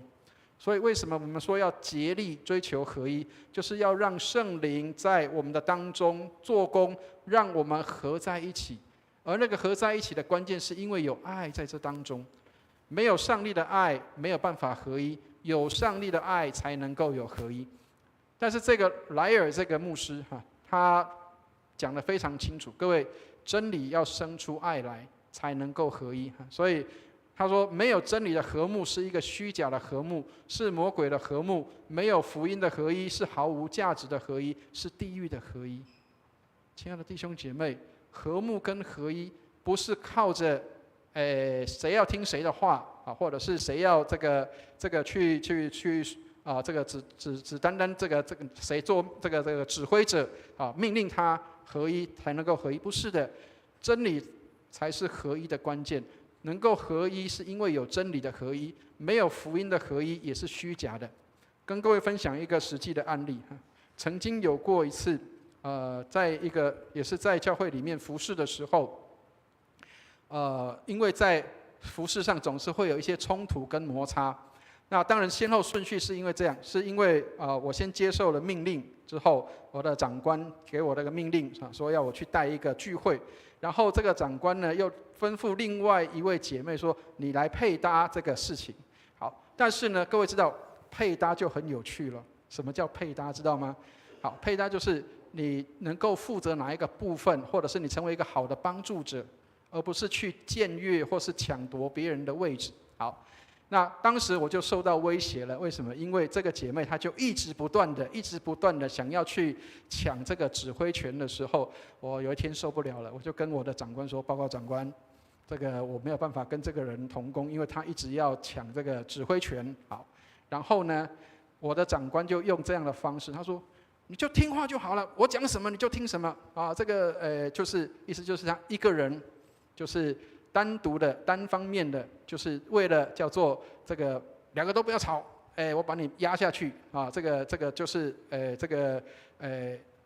所以为什么我们说要竭力追求合一，就是要让圣灵在我们的当中做工，让我们合在一起。而那个合在一起的关键，是因为有爱在这当中。没有上帝的爱，没有办法合一；有上帝的爱，才能够有合一。但是这个莱尔这个牧师他讲得非常清楚，各位，真理要生出爱来，才能够合一。所以他说，没有真理的和睦是一个虚假的和睦，是魔鬼的和睦；没有福音的合一是毫无价值的合一，是地狱的合一。亲爱的弟兄姐妹，和睦跟合一不是靠着谁要听谁的话或者是谁要这个去这个只单这个谁做这个指挥者命令他合一才能够合一，不是的，真理才是合一的关键。能够合一是因为有真理的合一，没有福音的合一也是虚假的。跟各位分享一个实际的案例曾经有过一次在一个也是在教会里面服事的时候，因为在服事上总是会有一些冲突跟摩擦。那当然先后顺序是因为这样，是因为我先接受了命令之后，我的长官给我这个命令说要我去带一个聚会，然后这个长官呢又吩咐另外一位姐妹说你来配搭这个事情。好，但是呢各位知道配搭就很有趣了。什么叫配搭知道吗？好，配搭就是你能够负责哪一个部分，或者是你成为一个好的帮助者，而不是去僭越或是抢夺别人的位置。好，那当时我就受到威胁了。为什么？因为这个姐妹她就一直不断的想要去抢这个指挥权的时候，我有一天受不了了，我就跟我的长官说：报告长官，这个我没有办法跟这个人同工，因为他一直要抢这个指挥权。好，然后呢，我的长官就用这样的方式，他说：你就听话就好了，我讲什么你就听什么这个就是意思就是他一个人就是单独的单方面的，就是为了叫做这个两个都不要吵，我把你压下去这个就是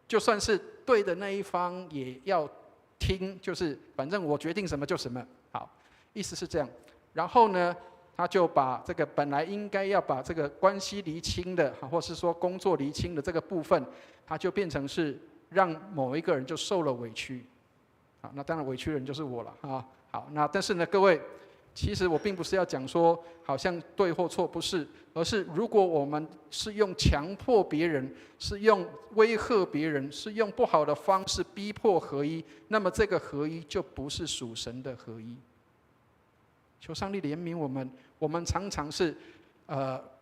就算是对的那一方也要听，就是反正我决定什么就什么。好，意思是这样。然后呢，他就把这个本来应该要把这个关系厘清的，或是说工作厘清的这个部分，他就变成是让某一个人就受了委屈。好，那当然委屈人就是我了啊。好，那但是呢，各位，其实我并不是要讲说好像对或错，不是，而是如果我们是用强迫别人，是用威吓别人，是用不好的方式逼迫合一，那么这个合一就不是属神的合一。求上帝怜悯我们，我们常常是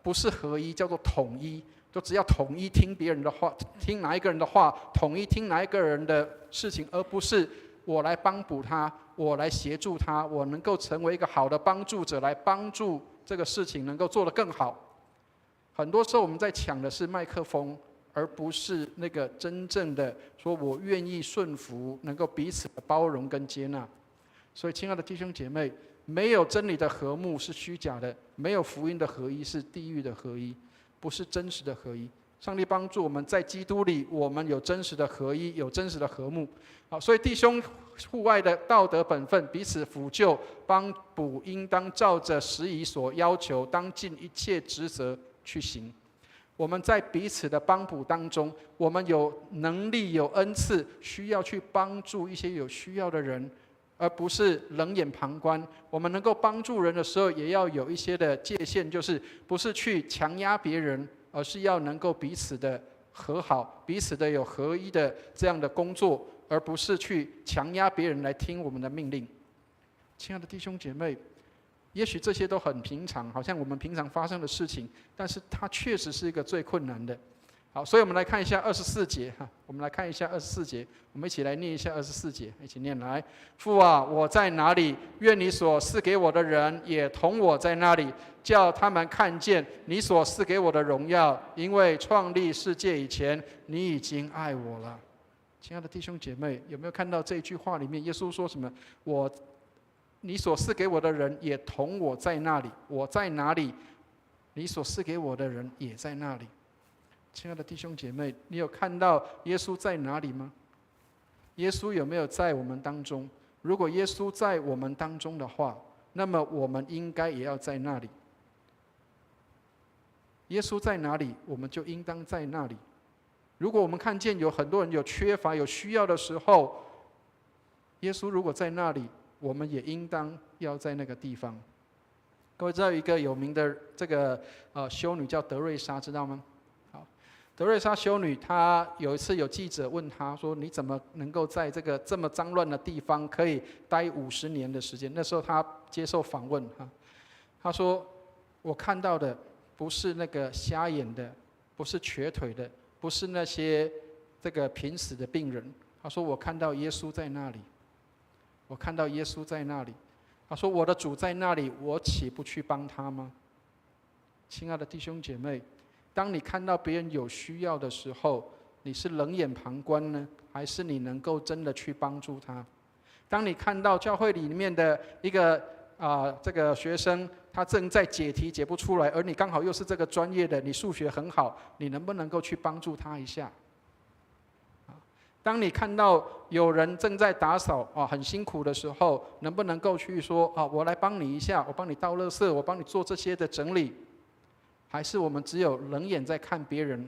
不是合一，叫做统一，就只要统一听别人的话，听哪一个人的话，统一听哪一个人的事情，而不是我来帮补他，我来协助他，我能够成为一个好的帮助者，来帮助这个事情能够做得更好。很多时候我们在抢的是麦克风，而不是那个真正的说我愿意顺服，能够彼此的包容跟接纳。所以亲爱的弟兄姐妹，没有真理的和睦是虚假的，没有福音的合一是地狱的合一，不是真实的合一。上帝帮助我们在基督里，我们有真实的合一，有真实的和睦。好，所以弟兄户外的道德本分，彼此辅救帮补，应当照着时宜所要求，当尽一切职责去行。我们在彼此的帮补当中，我们有能力有恩赐，需要去帮助一些有需要的人，而不是冷眼旁观。我们能够帮助人的时候，也要有一些的界限，就是不是去强压别人，而是要能够彼此的和好，彼此的有合一的这样的工作，而不是去强压别人来听我们的命令。亲爱的弟兄姐妹，也许这些都很平常，好像我们平常发生的事情，但是它确实是一个最困难的。好，所以我们来看一下24节哈，我们来看一下24节，我们一起来念一下24节，一起念来。父啊，我在哪里？愿你所赐给我的人也同我在那里，叫他们看见你所赐给我的荣耀，因为创立世界以前，你已经爱我了。亲爱的弟兄姐妹，有没有看到这句话里面，耶稣说什么？你所赐给我的人也同我在那里，我在哪里，你所赐给我的人也在那里。亲爱的弟兄姐妹，你有看到耶稣在哪里吗？耶稣有没有在我们当中？如果耶稣在我们当中的话，那么我们应该也要在那里。耶稣在哪里，我们就应当在那里。如果我们看见有很多人有缺乏、有需要的时候，耶稣如果在那里，我们也应当要在那个地方。各位知道一个有名的这个修女叫德瑞莎，知道吗？好，德瑞莎修女，她有一次有记者问她说：“你怎么能够在这个这么脏乱的地方可以待50年的时间？”那时候她接受访问她说：“我看到的不是那个瞎眼的，不是瘸腿的，不是那些这个濒死的病人。她说我看到耶稣在那里。”我看到耶稣在那里，他说：“我的主在那里，我岂不去帮他吗？”亲爱的弟兄姐妹，当你看到别人有需要的时候，你是冷眼旁观呢，还是你能够真的去帮助他？当你看到教会里面的一个这个学生，他正在解题解不出来，而你刚好又是这个专业的，你数学很好，你能不能够去帮助他一下？当你看到有人正在打扫很辛苦的时候，能不能够去说我来帮你一下，我帮你倒垃圾，我帮你做这些的整理？还是我们只有冷眼在看别人？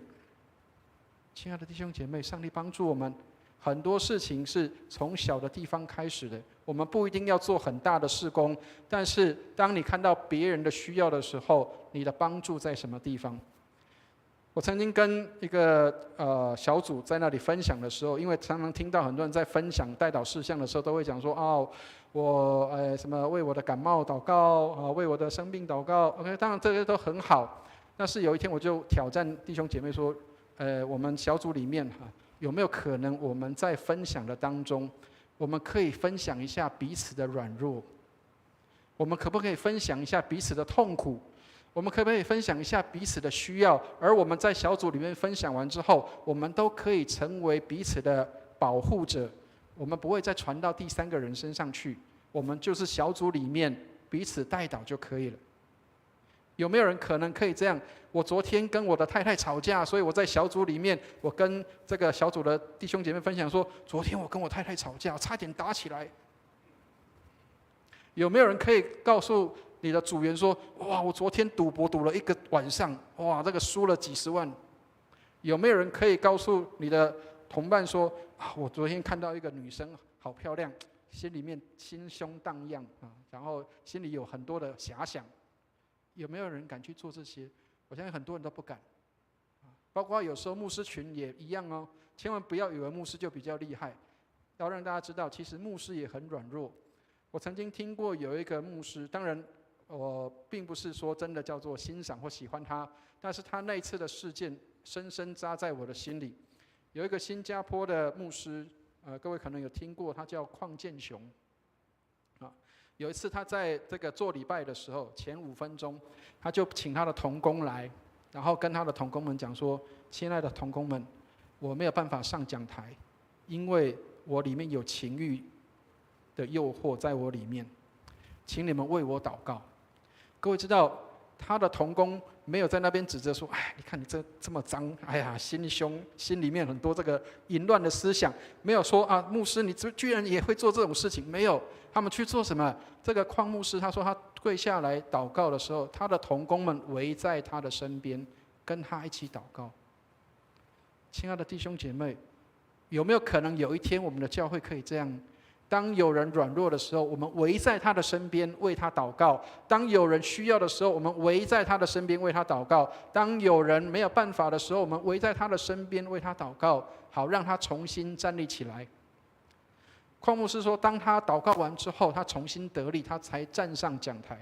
亲爱的弟兄姐妹，上帝帮助我们，很多事情是从小的地方开始的。我们不一定要做很大的事工，但是当你看到别人的需要的时候，你的帮助在什么地方？我曾经跟一个小组在那里分享的时候，因为常常听到很多人在分享代祷事项的时候，都会讲说我什么为我的感冒祷告为我的生病祷告。OK， 当然这些都很好，但是有一天我就挑战弟兄姐妹说，我们小组里面有没有可能我们在分享的当中，我们可以分享一下彼此的软弱，我们可不可以分享一下彼此的痛苦？我们可不可以分享一下彼此的需要？而我们在小组里面分享完之后，我们都可以成为彼此的保护者。我们不会再传到第三个人身上去，我们就是小组里面彼此代祷就可以了。有没有人可能可以这样？我昨天跟我的太太吵架，所以我在小组里面，我跟这个小组的弟兄姐妹分享说，昨天我跟我太太吵架，差点打起来。有没有人可以告诉你的组员说，哇，我昨天赌博赌了1个晚上，哇，这个输了几10万。有没有人可以告诉你的同伴说我昨天看到一个女生好漂亮，心里面心胸荡漾然后心里有很多的遐想。有没有人敢去做这些？我相信很多人都不敢。包括有时候牧师群也一样哦，千万不要以为牧师就比较厉害，要让大家知道，其实牧师也很软弱。我曾经听过有一个牧师，当然我并不是说真的叫做欣赏或喜欢他，但是他那一次的事件深深扎在我的心里。有一个新加坡的牧师，各位可能有听过，他叫邝建雄。有一次他在这个做礼拜的时候，前5分钟，他就请他的同工来，然后跟他的同工们讲说：“亲爱的同工们，我没有办法上讲台，因为我里面有情欲的诱惑在我里面，请你们为我祷告。”各位知道，他的同工没有在那边指责说：“哎，你看你这么脏，哎呀，心里面很多这个淫乱的思想。”没有说牧师你居然也会做这种事情，没有。他们去做什么？这个邝牧师他说他跪下来祷告的时候，他的同工们围在他的身边，跟他一起祷告。亲爱的弟兄姐妹，有没有可能有一天我们的教会可以这样？当有人软弱的时候，我们围在他的身边为他祷告；当有人需要的时候，我们围在他的身边为他祷告；当有人没有办法的时候，我们围在他的身边为他祷告，好让他重新站立起来。邝牧师说，当他祷告完之后，他重新得力，他才站上讲台。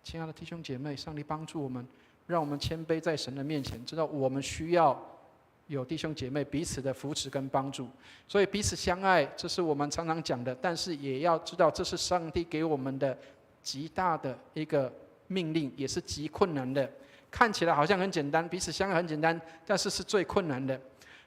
亲爱的弟兄姐妹，上帝帮助我们，让我们谦卑在神的面前，知道我们需要有弟兄姐妹彼此的扶持跟帮助，所以彼此相爱，这是我们常常讲的，但是也要知道，这是上帝给我们的极大的一个命令，也是极困难的。看起来好像很简单，彼此相爱很简单，但是是最困难的。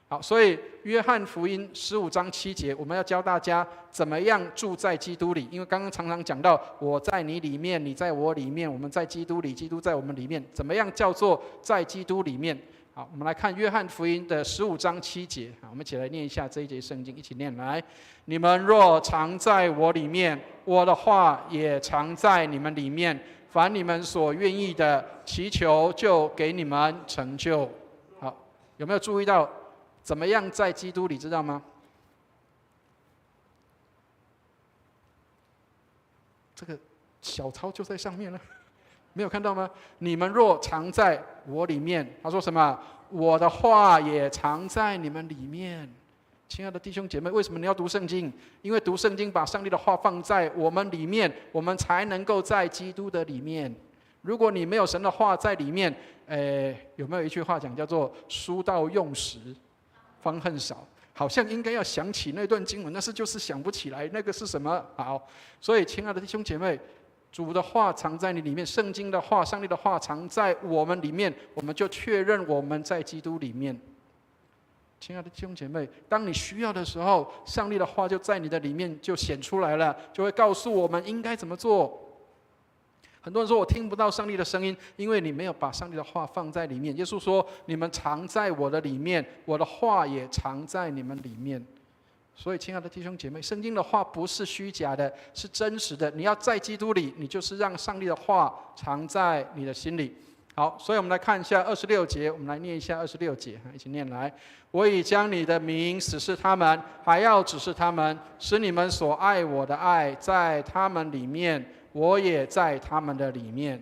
好，所以约翰福音15章7节，我们要教大家怎么样住在基督里。因为刚刚常常讲到，我在你里面，你在我里面，我们在基督里，基督在我们里面。怎么样叫做在基督里面？好，我们来看约翰福音的15章7节。好，我们一起来念一下这一节圣经，一起念来：你们若常在我里面，我的话也常在你们里面。凡你们所愿意的，祈求就给你们成就。好，有没有注意到？怎么样在基督里，知道吗？这个小抄就在上面了，没有看到吗？你们若常在我里面，他说什么？我的话也常在你们里面。亲爱的弟兄姐妹，为什么你要读圣经？因为读圣经把上帝的话放在我们里面，我们才能够在基督的里面。如果你没有神的话在里面，有没有一句话讲叫做“书到用时方恨少”？好像应该要想起那段经文，但是就是想不起来那个是什么。好，所以亲爱的弟兄姐妹，主的话藏在你里面，圣经的话、上帝的话藏在我们里面，我们就确认我们在基督里面。亲爱的弟兄姐妹，当你需要的时候，上帝的话就在你的里面就显出来了，就会告诉我们应该怎么做。很多人说我听不到上帝的声音，因为你没有把上帝的话放在里面。耶稣说：“你们藏在我的里面，我的话也藏在你们里面。”所以，亲爱的弟兄姐妹，圣经的话不是虚假的，是真实的。你要在基督里，你就是让上帝的话藏在你的心里。好，所以我们来看一下26节，我们来念一下26节，一起念来：我已将你的名指示他们，还要指示他们，使你们所爱我的爱在他们里面，我也在他们的里面。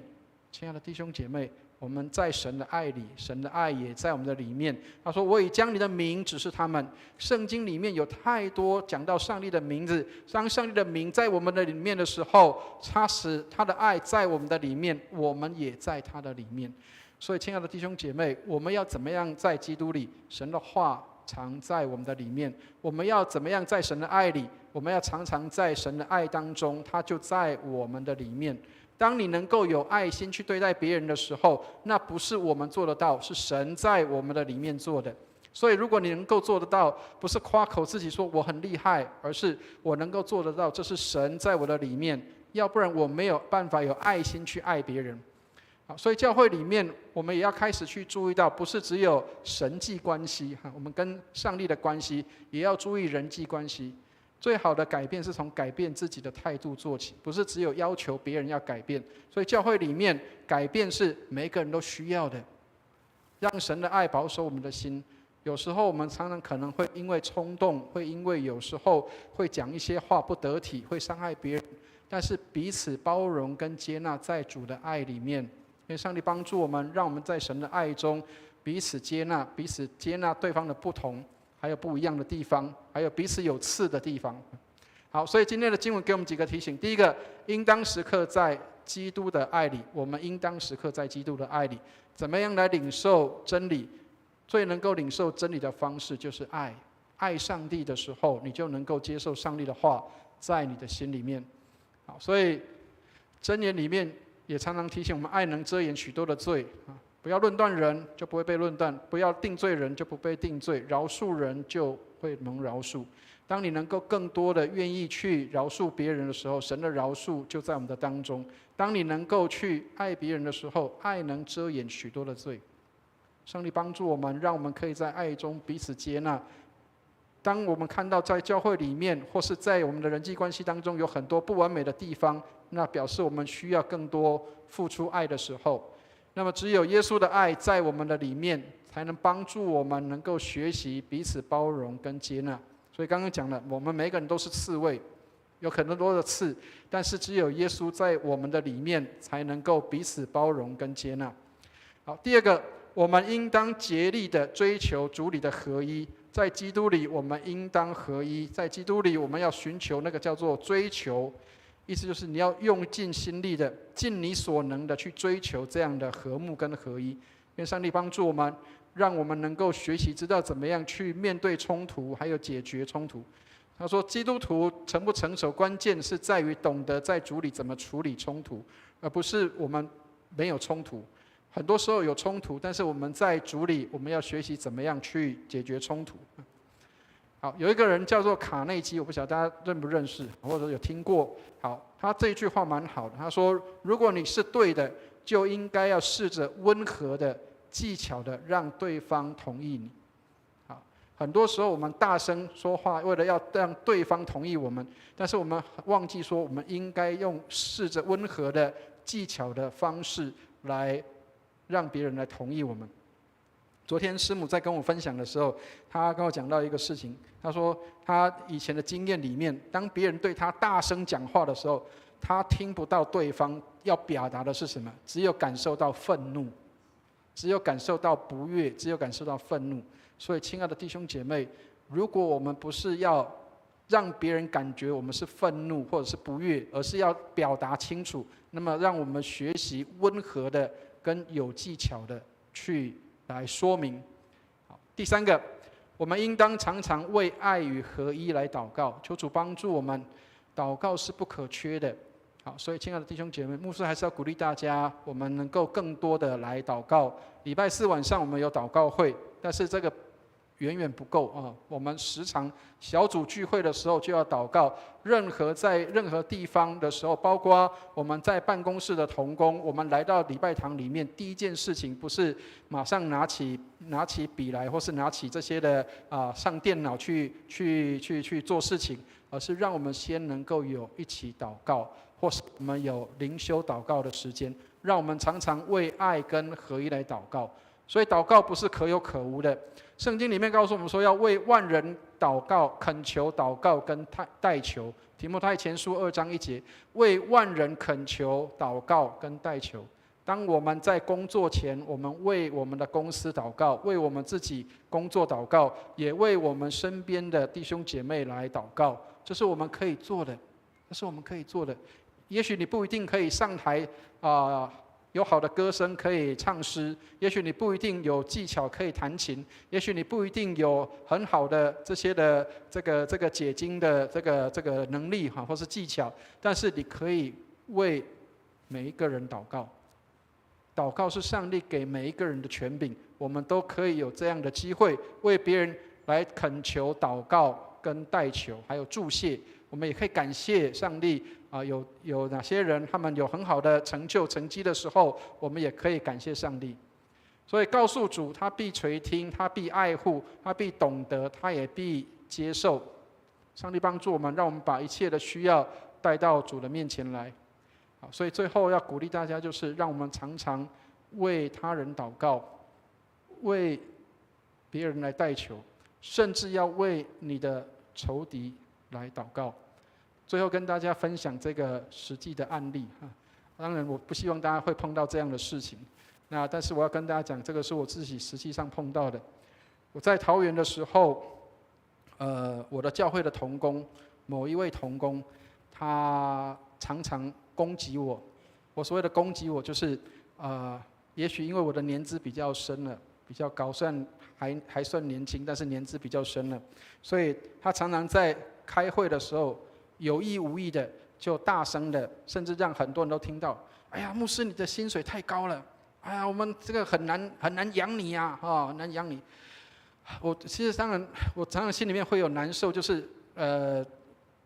亲爱的弟兄姐妹，我们在神的爱里，神的爱也在我们的里面。他说：“我已将你的名指示他们。”圣经里面有太多讲到上帝的名字，当上帝的名在我们的里面的时候，他使他的爱在我们的里面，我们也在他的里面。所以，亲爱的弟兄姐妹，我们要怎么样在基督里？神的话藏在我们的里面。我们要怎么样在神的爱里？我们要常常在神的爱当中，他就在我们的里面。当你能够有爱心去对待别人的时候，那不是我们做得到，是神在我们的里面做的。所以如果你能够做得到，不是夸口自己说我很厉害，而是我能够做得到，这是神在我的里面，要不然我没有办法有爱心去爱别人。好，所以教会里面我们也要开始去注意到，不是只有神际关系，我们跟上帝的关系也要注意人际关系。最好的改变是从改变自己的态度做起，不是只有要求别人要改变。所以教会里面改变是每个人都需要的，让神的爱保守我们的心，有时候我们常常可能会因为冲动，会因为有时候会讲一些话不得体，会伤害别人。但是彼此包容跟接纳，在主的爱里面，因为上帝帮助我们，让我们在神的爱中彼此接纳，彼此接纳对方的不同，还有不一样的地方，还有彼此有刺的地方。好，所以今天的经文给我们几个提醒：第一个，应当时刻在基督的爱里，我们应当时刻在基督的爱里。怎么样来领受真理？最能够领受真理的方式就是爱。爱上帝的时候，你就能够接受上帝的话在你的心里面。好，所以箴言里面也常常提醒我们：爱能遮掩许多的罪啊！不要论断人，就不会被论断；不要定罪人，就不被定罪；饶恕人，就会蒙饶恕。当你能够更多的愿意去饶恕别人的时候，神的饶恕就在我们的当中。当你能够去爱别人的时候，爱能遮掩许多的罪。上帝帮助我们，让我们可以在爱中彼此接纳。当我们看到在教会里面，或是在我们的人际关系当中有很多不完美的地方，那表示我们需要更多付出爱的时候，那么只有耶稣的爱在我们的里面，才能帮助我们能够学习彼此包容跟接纳。所以刚刚讲了，我们每个人都是刺猬，有很多的刺，但是只有耶稣在我们的里面，才能够彼此包容跟接纳。好，第二个，我们应当竭力的追求主里的合一。在基督里，我们应当合一。在基督里，我们要寻求那个叫做追求，意思就是你要用尽心力的、尽你所能的去追求这样的和睦跟合一。愿上帝帮助我们，让我们能够学习知道怎么样去面对冲突，还有解决冲突。他说，基督徒成不成熟，关键是在于懂得在主里怎么处理冲突，而不是我们没有冲突。很多时候有冲突，但是我们在主里，我们要学习怎么样去解决冲突。好，有一个人叫做卡内基，我不晓得大家认不认识，或者有听过。好，他这一句话蛮好的，他说：如果你是对的，就应该要试着温和的、技巧的让对方同意你。好，很多时候我们大声说话，为了要让对方同意我们，但是我们忘记说，我们应该用试着温和的、技巧的方式来让别人来同意我们。昨天师母在跟我分享的时候，她跟我讲到一个事情，她说她以前的经验里面，当别人对她大声讲话的时候，她听不到对方要表达的是什么，只有感受到愤怒，只有感受到不悦，只有感受到愤怒。所以亲爱的弟兄姐妹，如果我们不是要让别人感觉我们是愤怒或者是不悦，而是要表达清楚，那么让我们学习温和的跟有技巧的去来说明。好，第三个，我们应当常常为爱与合一来祷告，求主帮助我们。祷告是不可缺的。好，所以亲爱的弟兄姐妹，牧师还是要鼓励大家，我们能够更多的来祷告。礼拜四晚上我们有祷告会，但是这个远远不够啊！我们时常小组聚会的时候就要祷告，在任何地方的时候，包括我们在办公室的同工，我们来到礼拜堂里面，第一件事情不是马上拿起笔来，或是拿起这些的上电脑去做事情，而是让我们先能够有一起祷告，或是我们有灵修祷告的时间，让我们常常为爱跟合一来祷告。所以祷告不是可有可无的，圣经里面告诉我们说，要为万人祷告、恳求、祷告跟代求。提摩太前书2章1节，为万人恳求、祷告跟代求。当我们在工作前，我们为我们的公司祷告，为我们自己工作祷告，也为我们身边的弟兄姐妹来祷告。这是我们可以做的，这是我们可以做的。也许你不一定可以上台有好的歌声可以唱诗，也许你不一定有技巧可以弹琴，也许你不一定有很好的这些的这个解经的这个能力或是技巧，但是你可以为每一个人祷告。祷告是上帝给每一个人的权柄，我们都可以有这样的机会，为别人来恳求、祷告跟代求，还有祝谢。我们也可以感谢上帝有哪些人他们有很好的成绩的时候，我们也可以感谢上帝。所以告诉主，他必垂听，他必爱护，他必懂得，他也必接受。上帝帮助我们，让我们把一切的需要带到主的面前来。好，所以最后要鼓励大家，就是让我们常常为他人祷告，为别人来代求，甚至要为你的仇敌来祷告。最后跟大家分享这个实际的案例啊，当然我不希望大家会碰到这样的事情，但是我要跟大家讲，这个是我自己实际上碰到的。我在桃园的时候，我的教会的同工，某一位同工，他常常攻击我。我所谓的攻击我，就是也许因为我的年资比较深了，比较高，虽然还算年轻，但是年资比较深了，所以他常常在开会的时候，有意无意的就大声的，甚至让很多人都听到：“哎呀，牧师，你的薪水太高了，哎呀，我们这个很难养你啊，很难养你。”其实当然，我常常心里面会有难受，就是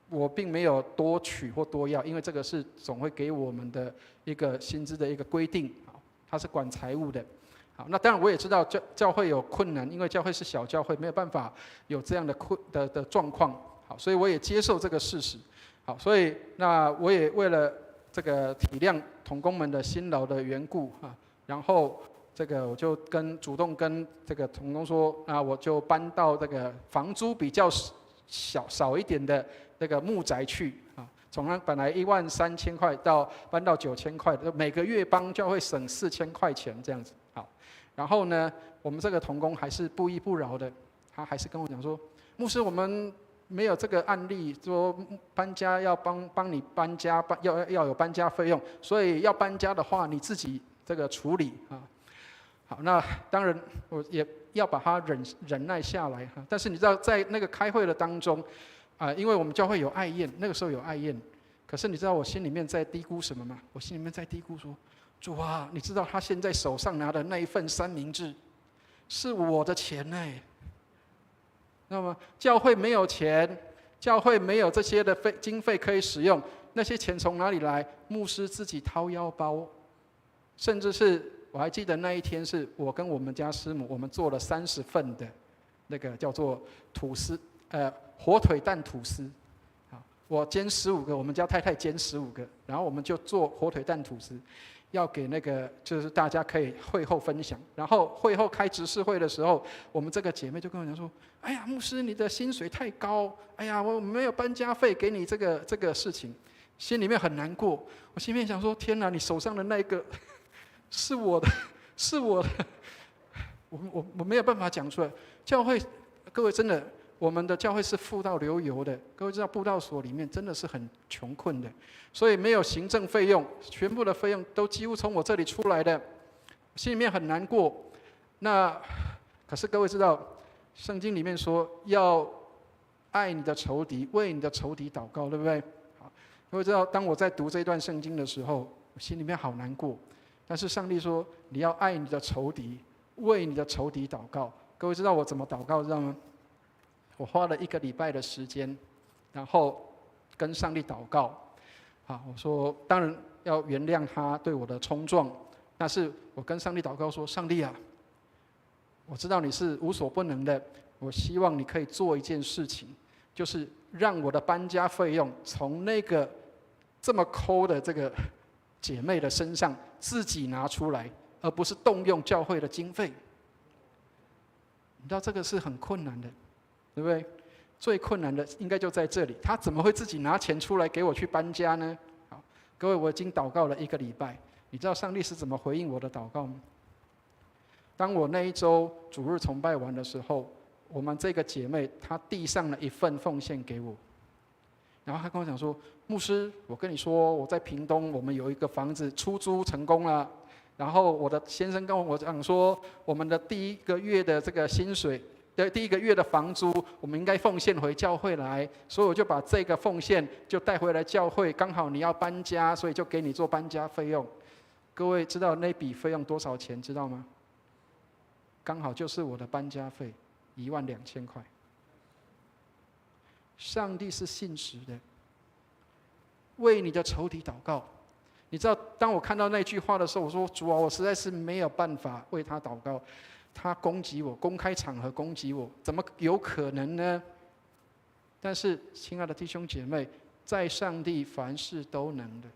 我并没有多取或多要，因为这个是总会给我们的一个薪资的一个规定，它是管财务的。好，那当然我也知道教会有困难，因为教会是小教会，没有办法有这样的状况。好，所以我也接受这个事实。好，所以那我也为了这个体谅同工们的辛劳的缘故啊，然后这个我就主动跟这个同工说，我就搬到这个房租比较少一点的那个木宅去啊，从那本来13000块搬到9000块，每个月帮教会省4000块钱这样子。好，然后呢，我们这个同工还是不依不饶的，他还是跟我讲说，牧师，我们没有这个案例，说搬家要帮你搬家，要有搬家费用，所以要搬家的话你自己这个处理啊。好，那当然我也要把它忍耐下来哈。但是你知道，在那个开会的当中，因为我们教会有爱宴，那个时候有爱宴，可是你知道我心里面在嘀咕什么吗？我心里面在嘀咕说：主啊，你知道他现在手上拿的那一份三明治，是我的钱呢。那么教会没有钱，教会没有这些的经费可以使用，那些钱从哪里来？牧师自己掏腰包，甚至是我还记得那一天是我跟我们家师母，我们做了30份的那个叫做吐司，火腿蛋吐司。我煎15个，我们家太太煎15个，然后我们就做火腿蛋吐司，要给那个就是大家可以会后分享。然后会后开执事会的时候，我们这个姐妹就跟我讲说：“哎呀，牧师，你的薪水太高，哎呀，我没有搬家费给你这个事情。”心里面很难过，我心里面想说：“天哪，你手上的那个是我的，是我的。”我没有办法讲出来。教会，各位真的。我们的教会是富到流油的，各位知道布道所里面真的是很穷困的，所以没有行政费用，全部的费用都几乎从我这里出来的，心里面很难过。可是各位知道，圣经里面说要爱你的仇敌，为你的仇敌祷告，对不对？好，各位知道，当我在读这段圣经的时候，我心里面好难过。但是上帝说你要爱你的仇敌，为你的仇敌祷告。各位知道我怎么祷告，知道吗？我花了1个礼拜的时间，然后跟上帝祷告。我说当然要原谅他对我的冲撞，但是我跟上帝祷告说：上帝啊，我知道你是无所不能的，我希望你可以做一件事情，就是让我的搬家费用从那个这么抠的这个姐妹的身上自己拿出来，而不是动用教会的经费。你知道这个是很困难的。对不对？最困难的应该就在这里，他怎么会自己拿钱出来给我去搬家呢？好，各位，我已经祷告了1个礼拜，你知道上帝是怎么回应我的祷告吗？当我那一周主日崇拜完的时候，我们这个姐妹她递上了1份奉献给我，然后她跟我讲说：牧师，我跟你说，我在屏东我们有一个房子出租成功了，然后我的先生跟我讲说，我们的第1个月的这个薪水。第1个月的房租，我们应该奉献回教会来，所以我就把这个奉献就带回来教会。刚好你要搬家，所以就给你做搬家费用。各位知道那笔费用多少钱？知道吗？刚好就是我的搬家费，12000块。上帝是信实的，为你的仇敌祷告。你知道，当我看到那句话的时候，我说：主啊，我实在是没有办法为他祷告。他攻击我，公开场合攻击我，怎么有可能呢？但是，亲爱的弟兄姐妹，在上帝凡事都能的，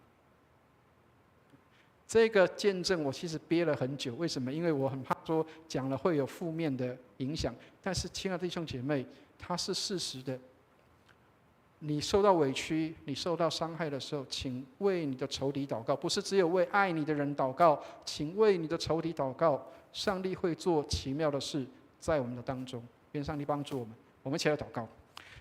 这个见证我其实憋了很久，为什么？因为我很怕说讲了会有负面的影响。但是，亲爱的弟兄姐妹，它是事实的。你受到委屈，你受到伤害的时候，请为你的仇敌祷告，不是只有为爱你的人祷告，请为你的仇敌祷告。上帝会做奇妙的事在我们的当中，愿上帝帮助我们。我们一起来祷告。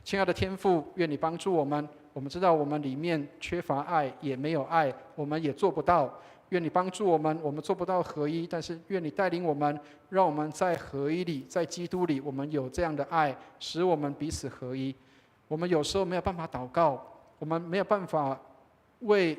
亲爱的天父，愿你帮助我们。我们知道我们里面缺乏爱，也没有爱，我们也做不到。愿你帮助我们，我们做不到合一，但是愿你带领我们，让我们在合一里，在基督里，我们有这样的爱，使我们彼此合一。我们有时候没有办法祷告，我们没有办法为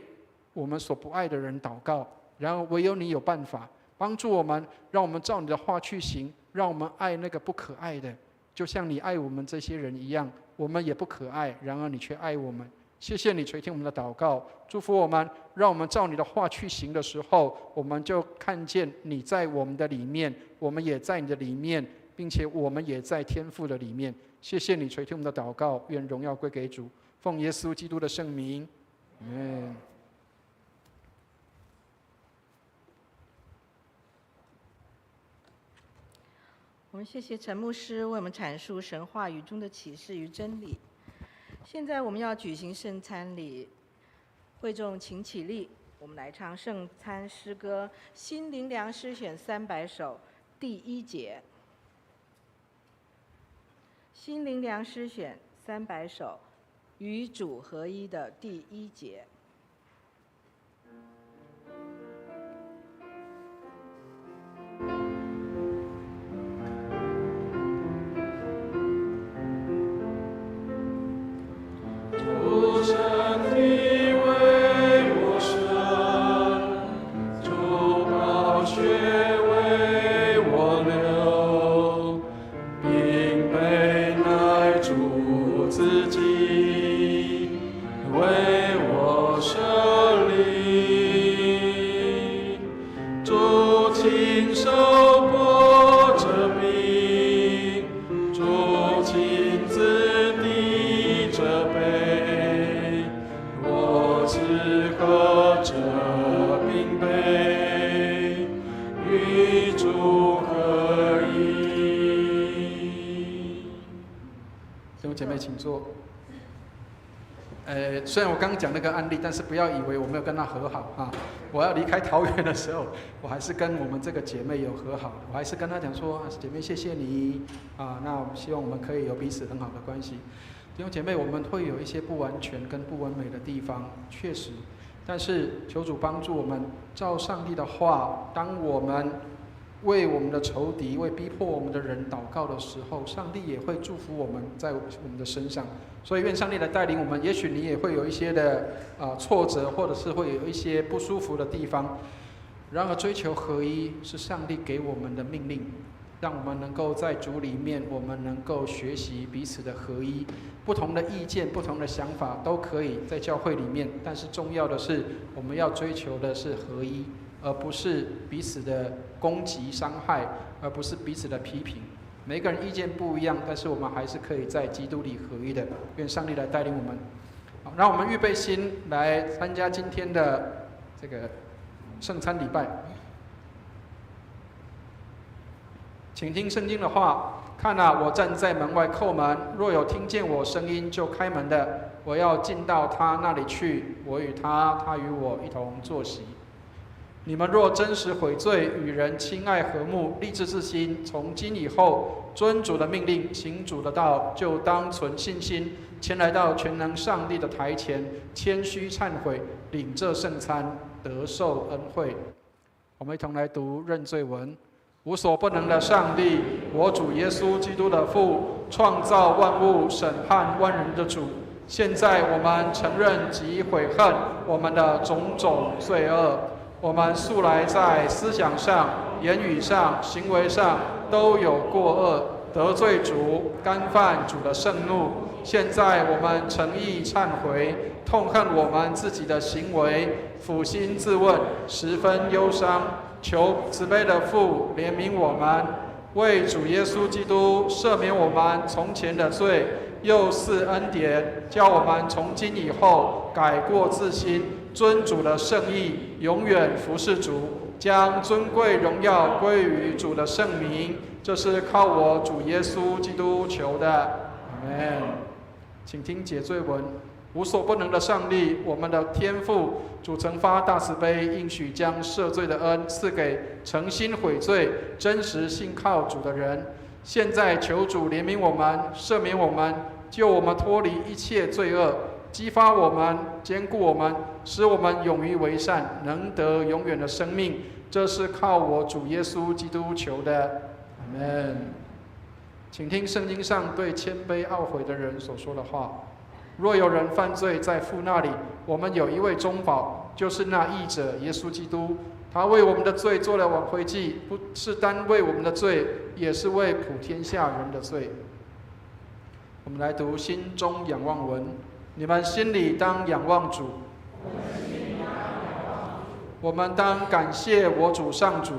我们所不爱的人祷告，然而唯有你有办法帮助我们，让我们照你的话去行，让我们爱那个不可爱的，就像你爱我们这些人一样，我们也不可爱，然而你却爱我们。谢谢你垂听我们的祷告，祝福我们，让我们照你的话去行的时候，我们就看见你在我们的里面，我们也在你的里面，并且我们也在天父的里面。谢谢你垂听我们的祷告，愿荣耀归给主，奉耶稣基督的圣名，阿们。我们谢谢陈牧师为我们阐述神话语中的启示与真理。现在我们要举行圣餐礼，会众请起立，我们来唱圣餐诗歌《心灵粮诗选300首》第1节。心灵粮诗选300首，与主合一的第1节。姐妹请坐。虽然我刚刚讲那个案例，但是不要以为我没有跟她和好啊！我要离开桃园的时候，我还是跟我们这个姐妹有和好，我还是跟她讲说，姐妹谢谢你啊，那我希望我们可以有彼此很好的关系。弟兄姐妹，我们会有一些不完全跟不完美的地方，确实，但是求主帮助我们，照上帝的话，当我们为我们的仇敌、为逼迫我们的人祷告的时候，上帝也会祝福我们在我们的身上。所以愿上帝来带领我们。也许你也会有一些的挫折，或者是会有一些不舒服的地方。然而追求合一是上帝给我们的命令，让我们能够在主里面，我们能够学习彼此的合一。不同的意见、不同的想法都可以在教会里面，但是重要的是，我们要追求的是合一。而不是彼此的攻击伤害，而不是彼此的批评。每个人意见不一样，但是我们还是可以在基督里合一的。愿上帝来带领我们。好，让我们预备心来参加今天的这个圣餐礼拜。请听圣经的话。看啊，我站在门外叩门，若有听见我声音就开门的，我要进到他那里去，我与他，他与我一同坐席。你们若真实悔罪，与人亲爱和睦，立志之心，从今以后遵主的命令，行主的道，就当存信心，前来到全能上帝的台前，谦虚忏悔，领这圣餐，得受恩惠。我们一同来读认罪文。无所不能的上帝，我主耶稣基督的父，创造万物、审判万人的主。现在我们承认及悔恨我们的种种罪恶。我们素来在思想上、言语上、行为上都有过恶，得罪主，干犯主的圣怒。现在我们诚意忏悔，痛恨我们自己的行为，俯心自问，十分忧伤。求慈悲的父怜悯我们，为主耶稣基督赦免我们从前的罪，又赐恩典，叫我们从今以后改过自新，遵主的圣意，永远服侍主，将尊贵荣耀归于主的圣名。这是靠我主耶稣基督求的，阿们。请听解罪文。无所不能的上帝，我们的天父，主曾发大慈悲，应许将赦罪的恩赐给诚心悔罪、真实信靠主的人。现在求主怜悯我们，赦免我们，救我们脱离一切罪恶，激发我们，坚固我们，使我们勇于为善，能得永远的生命。这是靠我主耶稣基督求的，阿们。请听圣经上对谦卑懊悔的人所说的话。若有人犯罪，在父那里，我们有一位中保，就是那义者耶稣基督。他为我们的罪做了挽回祭，不是单为我们的罪，也是为普天下人的罪。我们来读心中仰望文。你们心里当仰望主，我们当感谢我主上主。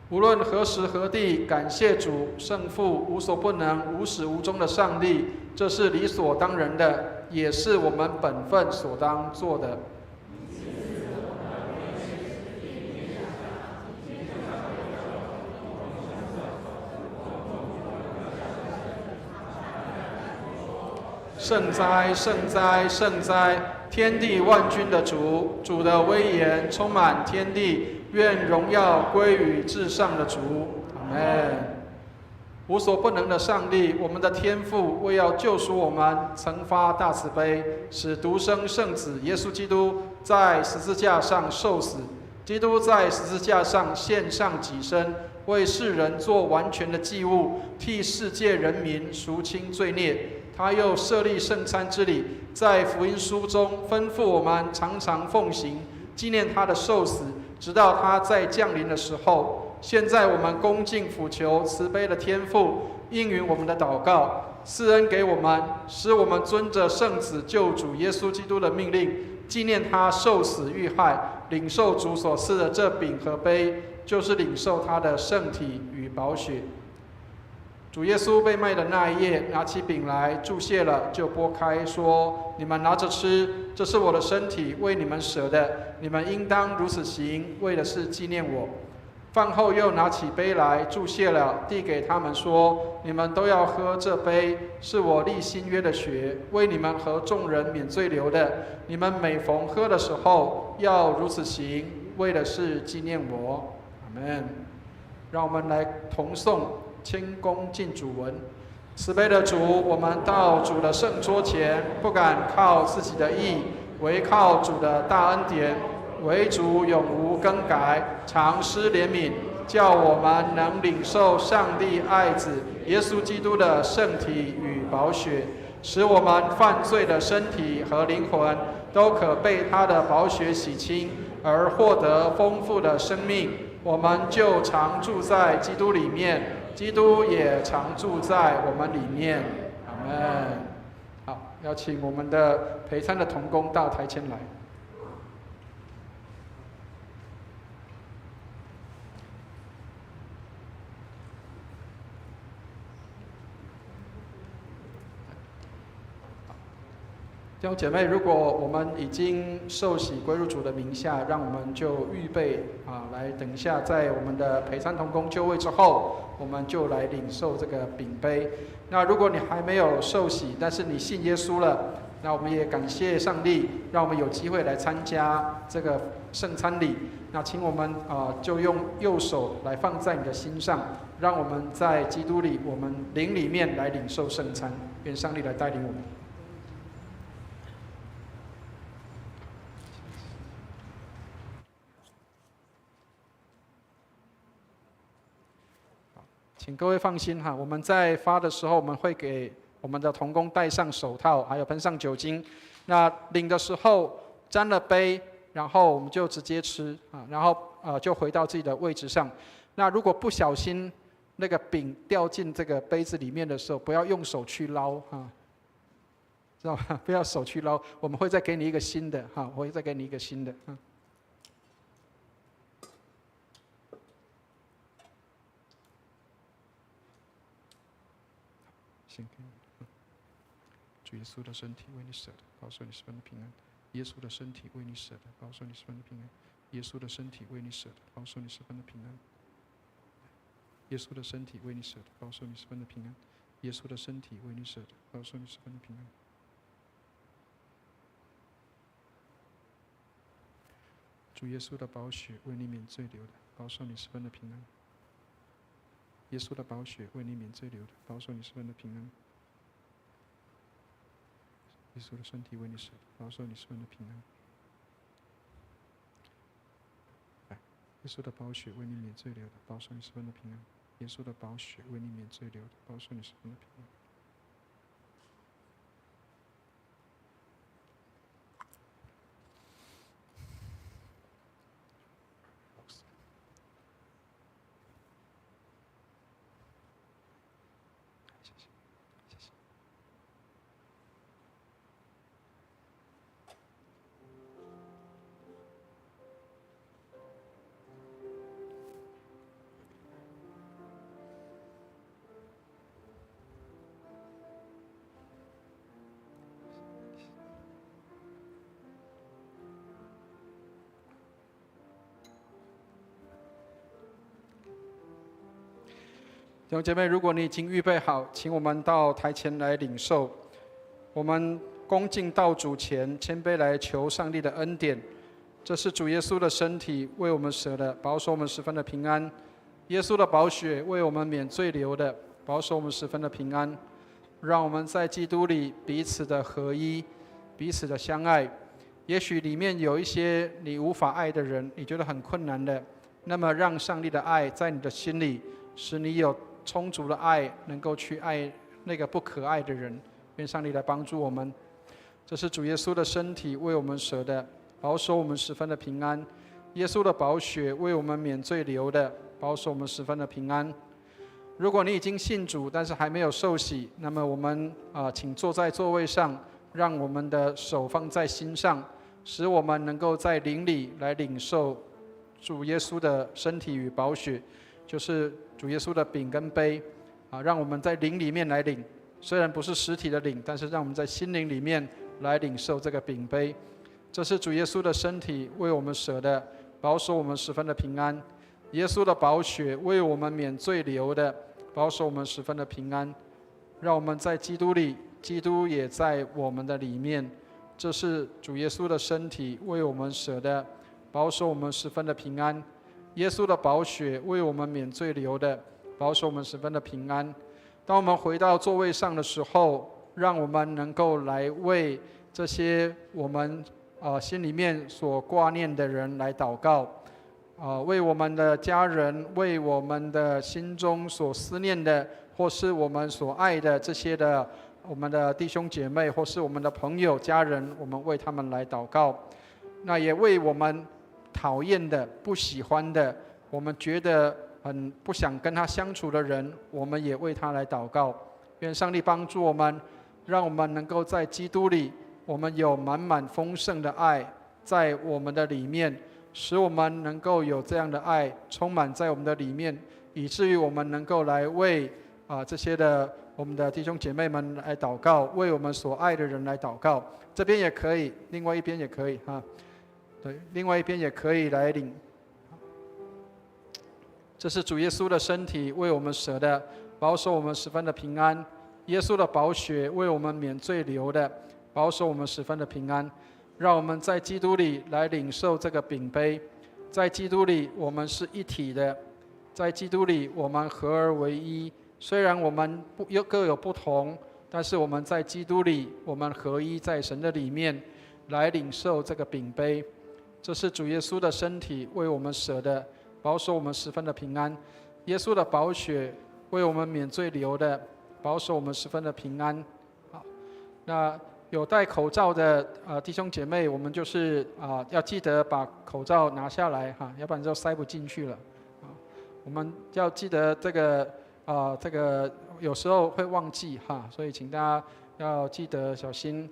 无论何时何地，感谢主圣父无所不能、无始无终的上帝，这是理所当然的，也是我们本分所当做的。圣哉，圣哉，圣哉！天地万军的主，主的威严充满天地。愿荣耀归于至上的主，阿们。无所不能的上帝，我们的天父为要救赎我们，曾发大慈悲，使独生圣子耶稣基督在十字架上受死。基督在十字架上献上己身，为世人做完全的祭物，替世界人民赎清罪孽。他又设立圣餐之礼，在福音书中吩咐我们常常奉行，纪念他的受死，直到他再降临的时候。现在我们恭敬俯求慈悲的天父，应允我们的祷告，赐恩给我们，使我们遵着圣子救主耶稣基督的命令，纪念他受死遇害，领受主所赐的这饼和杯，就是领受他的圣体与宝血。主耶稣被卖的那一夜，拿起饼来，祝谢了，就拨开，说：“你们拿着吃，这是我的身体，为你们舍的，你们应当如此行，为的是纪念我。”饭后又拿起杯来，祝谢了，递给他们说：“你们都要喝这杯，是我立新约的血，为你们和众人免罪流的。你们每逢喝的时候，要如此行，为的是纪念我。”阿们。让我们来同诵谦恭敬主文。慈悲的主，我们到主的圣桌前，不敢靠自己的义，唯靠主的大恩典。唯主永无更改，常施怜悯，叫我们能领受上帝爱子耶稣基督的圣体与宝血，使我们犯罪的身体和灵魂都可被他的宝血洗清，而获得丰富的生命。我们就常住在基督里面，基督也常住在我们里面。阿们。好，邀请我们的陪餐的同工到台前来。弟兄姐妹，如果我们已经受洗归入主的名下，让我们就预备来等一下，在我们的陪餐同工就位之后，我们就来领受这个饼杯。那如果你还没有受洗，但是你信耶稣了，那我们也感谢上帝，让我们有机会来参加这个圣餐礼。那请我们就用右手来放在你的心上，让我们在基督里，我们灵里面来领受圣餐。愿上帝来带领我们。请各位放心哈，我们在发的时候，我们会给我们的同工戴上手套，还有喷上酒精。那领的时候沾了杯，然后我们就直接吃然后就回到自己的位置上。那如果不小心那个饼掉进这个杯子里面的时候，不要用手去捞知道吗？不要手去捞，我们会再给你一个新的我会再给你一个新的献给你。主耶稣的身体为你舍的，保守你十分的平安。耶稣的身体为你舍的，保守你十分的平安。耶稣的身体为你舍的，保守你十分的平安。耶稣的身体为你舍的，保守你十分的平安。耶稣的身体为你舍的，保守你十分的平安。主耶稣的宝血为你免罪流的，保守你十分的平安。耶稣的宝血为你免罪流的，保守你十分的平安。耶稣的身体为你舍的，保守你十分的平安。耶稣的宝血为你免罪流的，保守你十分的平安。耶稣的宝血为你免罪流的，保守你十分的平安。谢谢，谢谢。弟兄姐妹，如果你已经预备好，请我们到台前来领受。我们恭敬到主前，谦卑来求上帝的恩典。这是主耶稣的身体为我们舍的，保守我们十分的平安。耶稣的宝血为我们免罪流的，保守我们十分的平安。让我们在基督里彼此的合一，彼此的相爱。也许里面有一些你无法爱的人，你觉得很困难的，那么让上帝的爱在你的心里，使你有充足的爱，能够去爱那个不可爱的人。愿上帝来帮助我们。这是主耶稣的身体为我们舍的，保守我们十分的平安。耶稣的宝血为我们免罪流的，保守我们十分的平安。如果你已经信主，但是还没有受洗，那么我们请坐在座位上，让我们的手放在心上，使我们能够在灵里来领受主耶稣的身体与宝血，就是主耶稣的饼跟杯，让我们在灵里面来领。虽然不是实体的领，但是让我们在心灵里面来领受这个饼杯。这是主耶稣的身体为我们舍的，保守我们十分的平安。耶稣的宝血为我们免罪流的，保守我们十分的平安。让我们在基督里，基督也在我们的里面。这是主耶稣的身体为我们舍的，保守我们十分的平安。耶稣的宝血为我们免罪流的，保守我们十分的平安。当我们回到座位上的时候，让我们能够来为这些我们心里面所挂念的人来祷告，为我们的家人，为我们的心中所思念的，或是我们所爱的这些的我们的弟兄姐妹，或是我们的朋友家人，我们为他们来祷告。那也为我们讨厌的、不喜欢的，我们觉得很不想跟他相处的人，我们也为他来祷告。愿上帝帮助我们，让我们能够在基督里，我们有满满丰盛的爱在我们的里面，使我们能够有这样的爱充满在我们的里面，以至于我们能够来为这些的我们的弟兄姐妹们来祷告，为我们所爱的人来祷告。这边也可以，另外一边也可以对，另外一边也可以来领。这是主耶稣的身体为我们舍的，保守我们十分的平安。耶稣的宝血为我们免罪流的，保守我们十分的平安。让我们在基督里来领受这个饼杯，在基督里我们是一体的，在基督里我们合而为一。虽然我们各有不同，但是我们在基督里我们合一，在神的里面来领受这个饼杯。这是主耶稣的身体为我们舍的，保守我们十分的平安。耶稣的宝血为我们免罪流的，保守我们十分的平安。好，那有戴口罩的弟兄姐妹，我们就是要记得把口罩拿下来要不然就塞不进去了。我们要记得这个有时候会忘记所以请大家要记得小心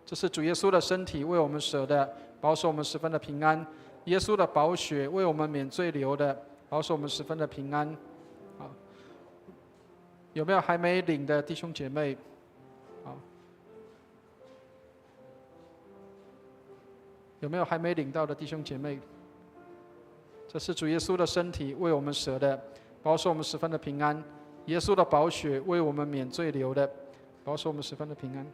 这是主耶稣的身体为我们舍的，保守我们十分的平安。耶稣的宝血为我们免罪流的，保守我们十分的平安。有没有还没领的弟兄姐妹？好，有没有还没领到的弟兄姐妹？这是主耶稣的身体为我们舍的，保守我们十分的平安；耶稣的宝血为我们免罪流的，保守我们十分的平安。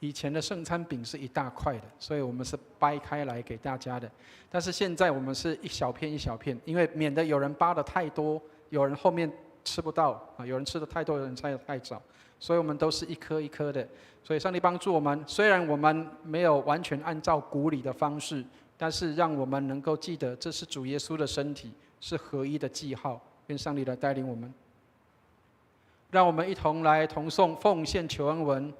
以前的圣餐饼是一大块的，所以我们是掰开来给大家的。但是现在我们是一小片一小片，因为免得有人扒的太多，有人后面吃不到啊，有人吃的太多，有人吃的太少，所以我们都是一颗一颗的。所以上帝帮助我们，虽然我们没有完全按照古礼的方式，但是让我们能够记得这是主耶稣的身体，是合一的记号。愿上帝来带领我们，让我们一同来同诵奉献求恩文。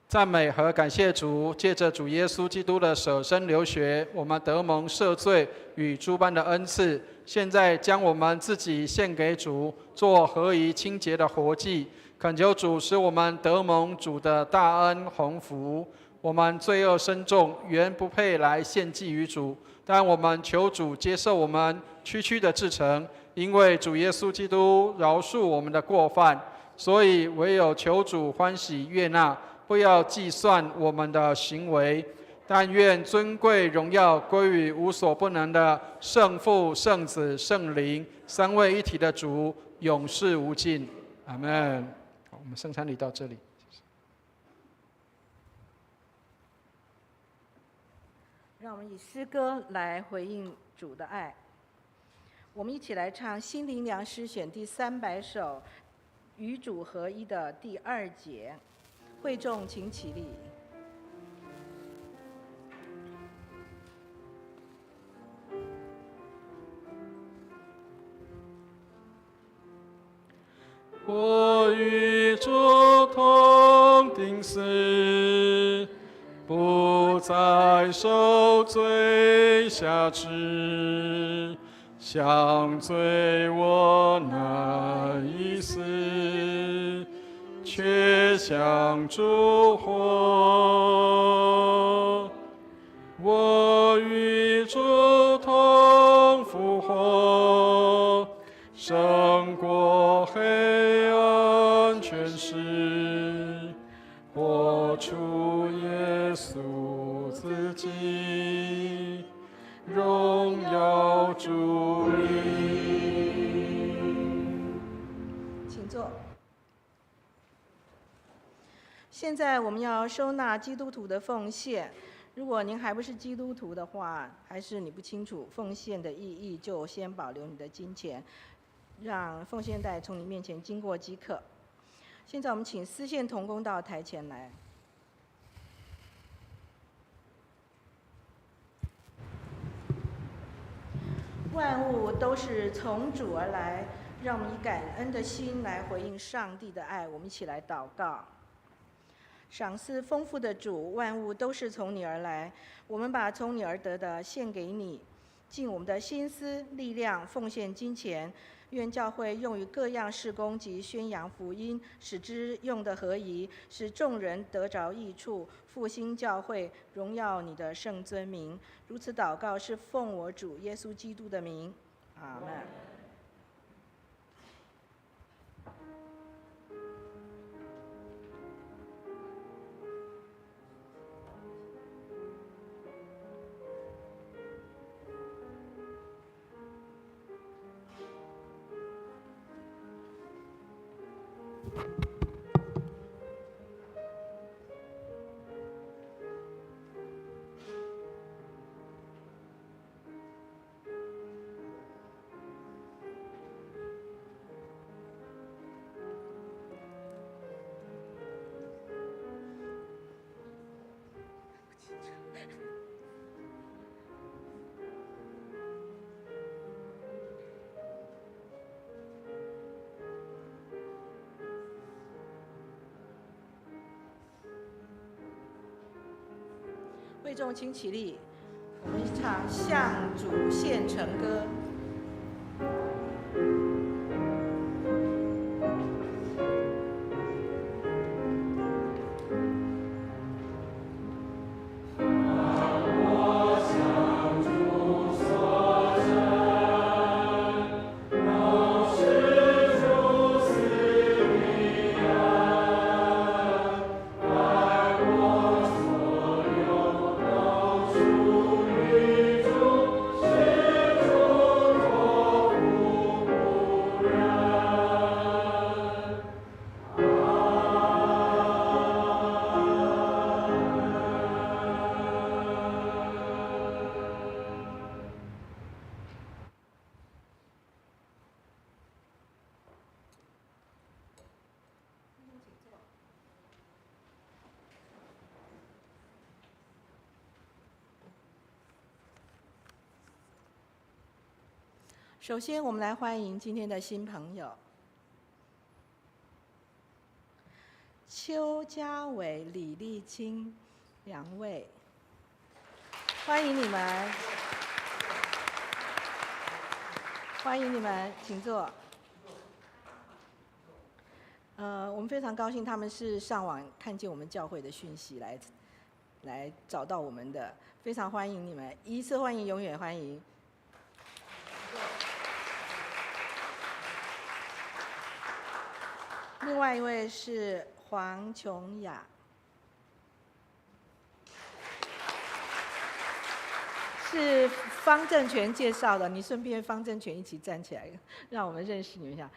赞美和感谢主，借着主耶稣基督的舍身流血，我们得蒙赦罪与诸般的恩赐。现在将我们自己献给主，做合宜清洁的活祭，恳求主使我们得蒙主的大恩鸿福。我们罪恶深重，原不配来献祭于主，但我们求主接受我们区区的至诚，因为主耶稣基督饶恕我们的过犯，所以唯有求主欢喜悦纳。不要计算我们的行为，但愿尊贵荣耀归于无所不能的圣父、圣子、圣灵三位一体的主，永世无尽。阿们。好，我们圣餐礼到这里。让我们以诗歌来回应主的爱。我们一起来唱心灵粮诗选第300首，与主合一的第2节。会众请起立。我与主同定死，不再受罪辖制，想罪我难以死，却想主活。我与主同复活，胜过黑暗权势，活出耶稣自己，荣耀主名。请坐。现在我们要收纳基督徒的奉献。如果您还不是基督徒的话，还是你不清楚奉献的意义，就先保留你的金钱，让奉献袋从你面前经过即可。现在我们请司献同工到台前来。万物都是从主而来，让我们以感恩的心来回应上帝的爱。我们一起来祷告。赏赐丰富的主，万物都是从你而来，我们把从你而得的献给你，尽我们的心思力量奉献金钱，愿教会用于各样事工及宣扬福音，使之用得合宜，使众人得着益处，复兴教会，荣耀你的圣尊名。如此祷告是奉我主耶稣基督的名，阿们。众请起立，我们唱《向主献成歌》。首先，我们来欢迎今天的新朋友邱家伟、李丽清2位，欢迎你们，欢迎你们，请坐。我们非常高兴，他们是上网看见我们教会的讯息来找到我们的，非常欢迎你们，一次欢迎，永远欢迎。另外一位是黄琼雅，是方正全介绍的，你顺便方正全一起站起来，让我们认识你们一下。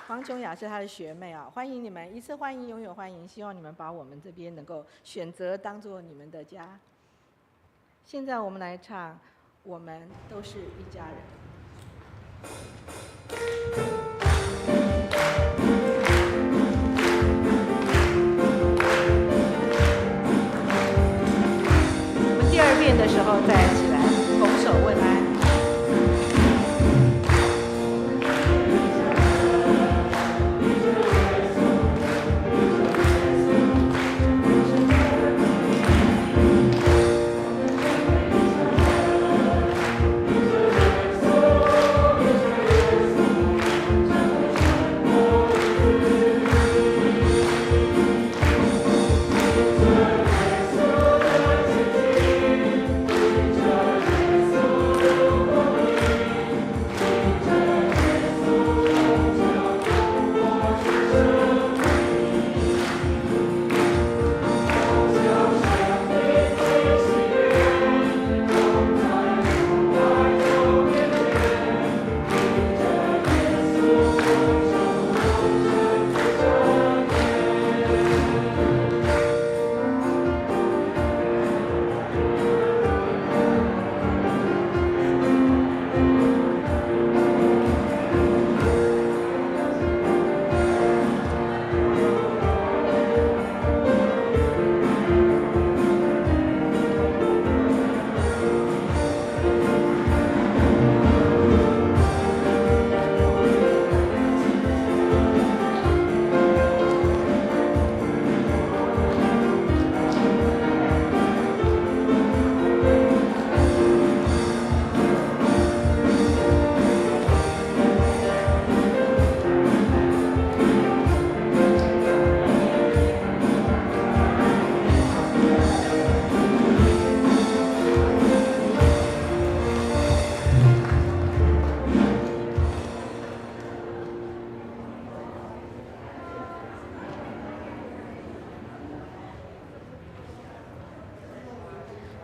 黄琼雅是她的学妹啊，欢迎你们，一次欢迎，永远欢迎，希望你们把我们这边能够选择当做你们的家。现在我们来唱《我们都是一家人》。我们第2遍的时候再起来拱手问安。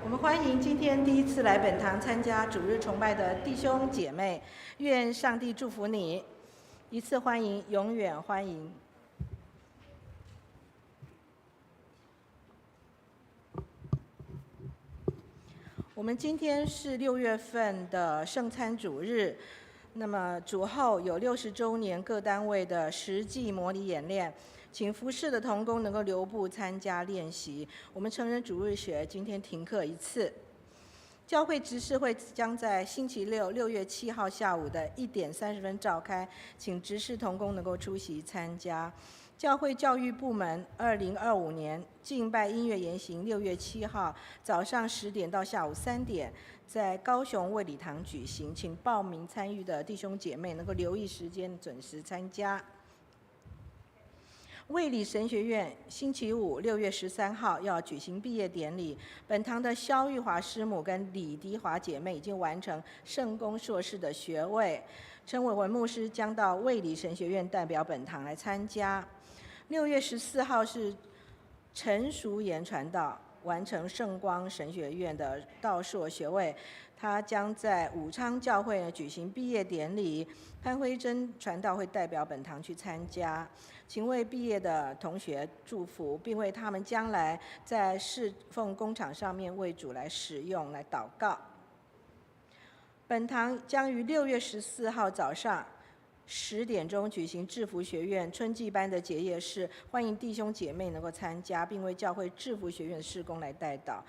我们欢迎今天第一次来本堂参加主日崇拜的弟兄姐妹，愿上帝祝福你，一次欢迎，永远欢迎。我们今天是6月份的圣餐主日，那么主后有60周年各单位的实际模拟演练，请服侍的同工能够留步参加练习。我们成人主日学今天停课1次。教会执事会将在星期六6月7号下午的1点30分召开，请执事同工能够出席参加。教会教育部门2025年敬拜音乐研行6月7号早上10点到下午3点，在高雄卫理堂举行，请报名参与的弟兄姐妹能够留意时间，准时参加。卫理神学院星期五6月13号要举行毕业典礼，本堂的萧玉华师母跟李迪华姐妹已经完成圣公硕士的学位，陈伟文牧师将到卫理神学院代表本堂来参加。6月14号是陈淑妍传道完成圣光神学院的道硕学位，他将在武昌教会举行毕业典礼，潘辉珍传道会代表本堂去参加，请为毕业的同学祝福，并为他们将来在侍奉工厂上面为主来使用来祷告。本堂将于6月14号早上10点钟举行制服学院春季班的结业式，欢迎弟兄姐妹能够参加，并为教会制服学院的事工来代祷。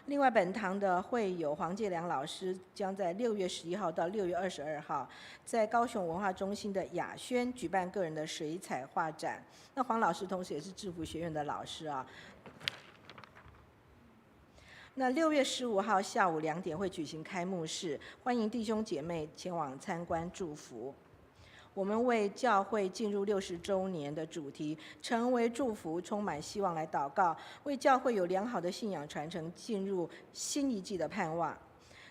另外，本堂的会友黄介良老师将在6月11号到6月22号，在高雄文化中心的雅轩举办个人的水彩画展。那黄老师同时也是制服学院的老师啊。那6月15号下午2点会举行开幕式，欢迎弟兄姐妹前往参观祝福。我们为教会进入60周年的主题成为祝福充满希望来祷告，为教会有良好的信仰传承进入新一季的盼望。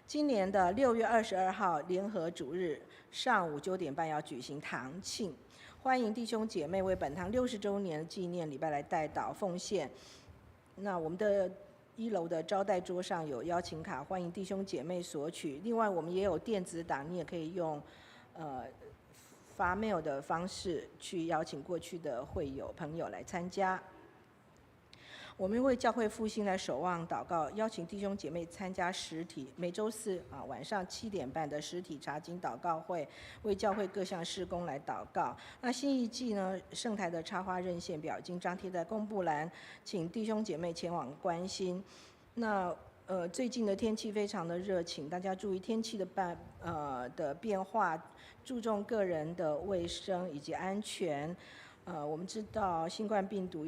今年的6月22号联合主日上午9点半要举行堂庆，欢迎弟兄姐妹为本堂60周年纪念礼拜来代祷奉献。那我们的1楼的招待桌上有邀请卡，欢迎弟兄姐妹索取。另外我们也有电子档，你也可以用发 mail 的方式去邀请过去的会友朋友来参加。我们为教会复兴来守望祷告，邀请弟兄姐妹参加实体每周4晚上7点半的实体查经祷告会，为教会各项事工来祷告。那新一季呢，圣台的插花认线表已经张贴在公布栏，请弟兄姐妹前往关心。那最近的天气非常的热，请大家注意天气的变化，注重个人的卫生以及安全。我们知道新冠病毒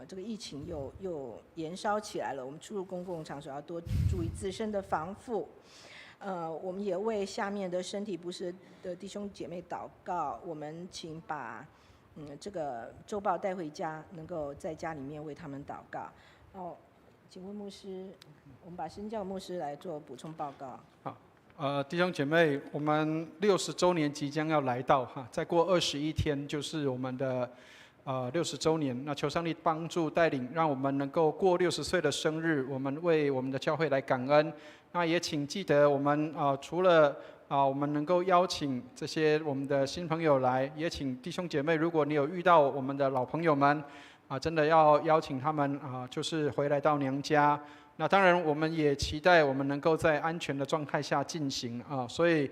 这个疫情又延烧起来了，我们出入公共场所要多注意自身的防护。我们也为下面的身体不适的弟兄姐妹祷告，我们请把这个周报带回家，能够在家里面为他们祷告。请问牧师，我们把身教牧师来做补充报告。好，弟兄姐妹，我们60周年即将要来到哈，再过21天就是我们的60周年。那求上帝帮助带领，让我们能够过60岁的生日，我们为我们的教会来感恩。那也请记得我们除了我们能够邀请这些我们的新朋友来，也请弟兄姐妹，如果你有遇到我们的老朋友们真的要邀请他们就是回来到娘家。那当然，我们也期待我们能够在安全的状态下进行所以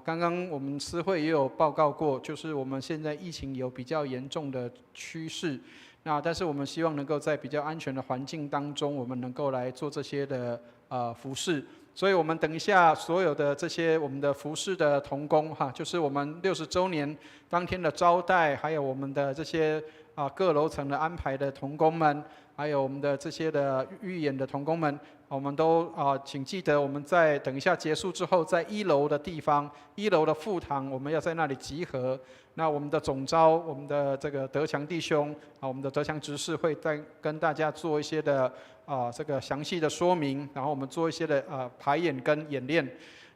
刚刚我们司会也有报告过，就是我们现在疫情有比较严重的趋势。那但是我们希望能够在比较安全的环境当中，我们能够来做这些的服事。所以我们等一下所有的这些我们的服事的同工就是我们60周年当天的招待，还有我们的这些各楼层的安排的同工们，还有我们的这些的预演的同工们，我们都请记得我们在等一下结束之后，在1楼的地方，1楼的副堂，我们要在那里集合。那我们的总召，我们的这个德强弟兄我们的德强执事会再跟大家做一些的这个详细的说明，然后我们做一些的排演跟演练。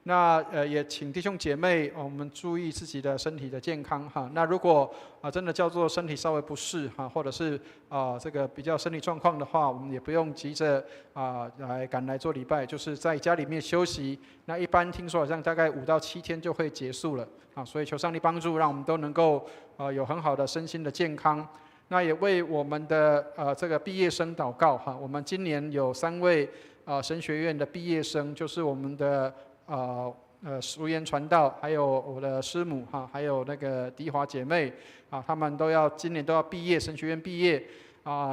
那也请弟兄姐妹我们注意自己的身体的健康那如果真的叫做身体稍微不适或者是这个比较身体状况的话，我们也不用急着赶来做礼拜，就是在家里面休息。那一般听说好像大概5到7天就会结束了所以求上帝帮助，让我们都能够有很好的身心的健康。那也为我们的这个毕业生祷告我们今年有3位神学院的毕业生，就是我们的淑妍传道，还有我的师母还有那个迪华姐妹他们今年都要毕业，神学院毕业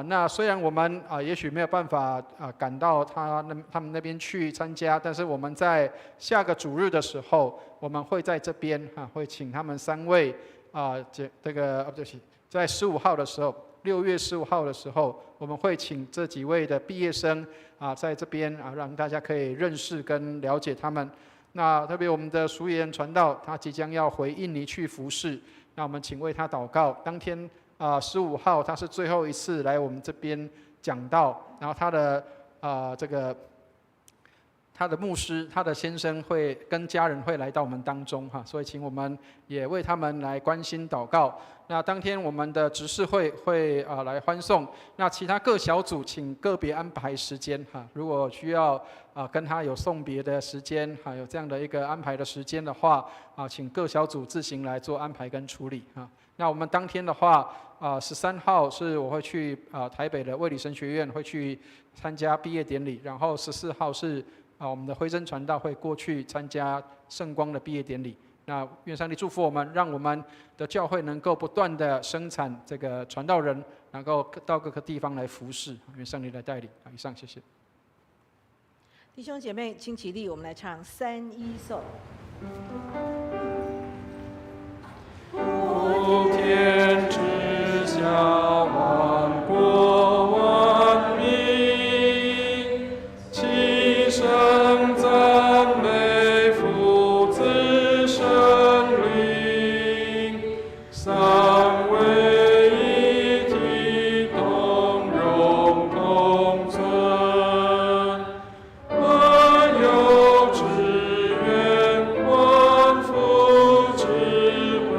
那虽然我们也许没有办法赶到他们那边去参加，但是我们在下个主日的时候，我们会在这边会请他们3位这个对不起在15号的时候，6月15号的时候，我们会请这几位的毕业生在这边让大家可以认识跟了解他们。那特别我们的苏言传道，他即将要回印尼去服侍，那我们请为他祷告。当天15号他是最后一次来我们这边讲道，然后他的他的牧师，他的先生会跟家人会来到我们当中所以请我们也为他们来关心祷告。那当天我们的执事会来欢送，那其他各小组请个别安排时间如果需要跟他有送别的时间有这样的一个安排的时间的话请各小组自行来做安排跟处理那我们当天的话13号是我会去台北的卫理神学院会去参加毕业典礼，然后14号是我们的辉真传道会过去参加圣光的毕业典礼。那愿上帝祝福我们，让我们的教会能够不断的生产这个传道人，能够到各个地方来服侍。愿上帝来带领。以上，谢谢。弟兄姐妹，请起立，我们来唱3-1颂。普天之下，万国万民，齐声赞美父子圣灵，三位一体，同荣同尊，万有之源，万福之本。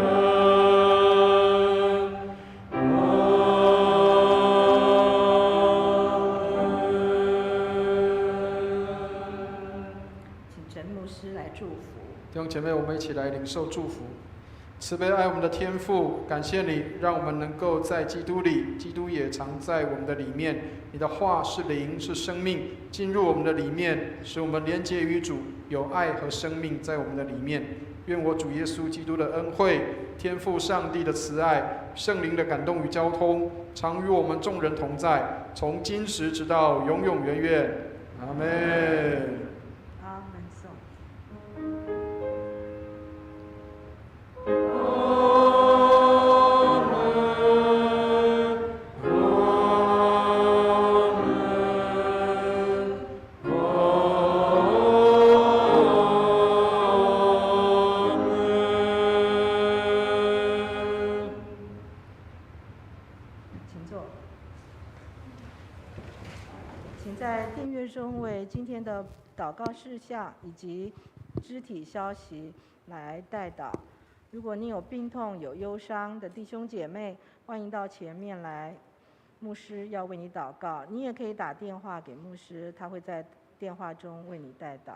请陈牧师来祝福。弟兄姐妹，我们一起来领受祝福。慈悲爱我们的天父，感谢你，让我们能够在基督里，基督也常在我们的里面。你的话是灵，是生命，进入我们的里面，使我们连结于主，有爱和生命在我们的里面。愿我主耶稣基督的恩惠、天父上帝的慈爱、圣灵的感动与交通，常与我们众人同在，从今时直到永永远远。阿们。阿门颂。请坐。请在订阅中为今天的祷告事项以及肢体消息来代祷。如果你有病痛、有忧伤的弟兄姐妹，欢迎到前面来，牧师要为你祷告。你也可以打电话给牧师，他会在电话中为你代祷。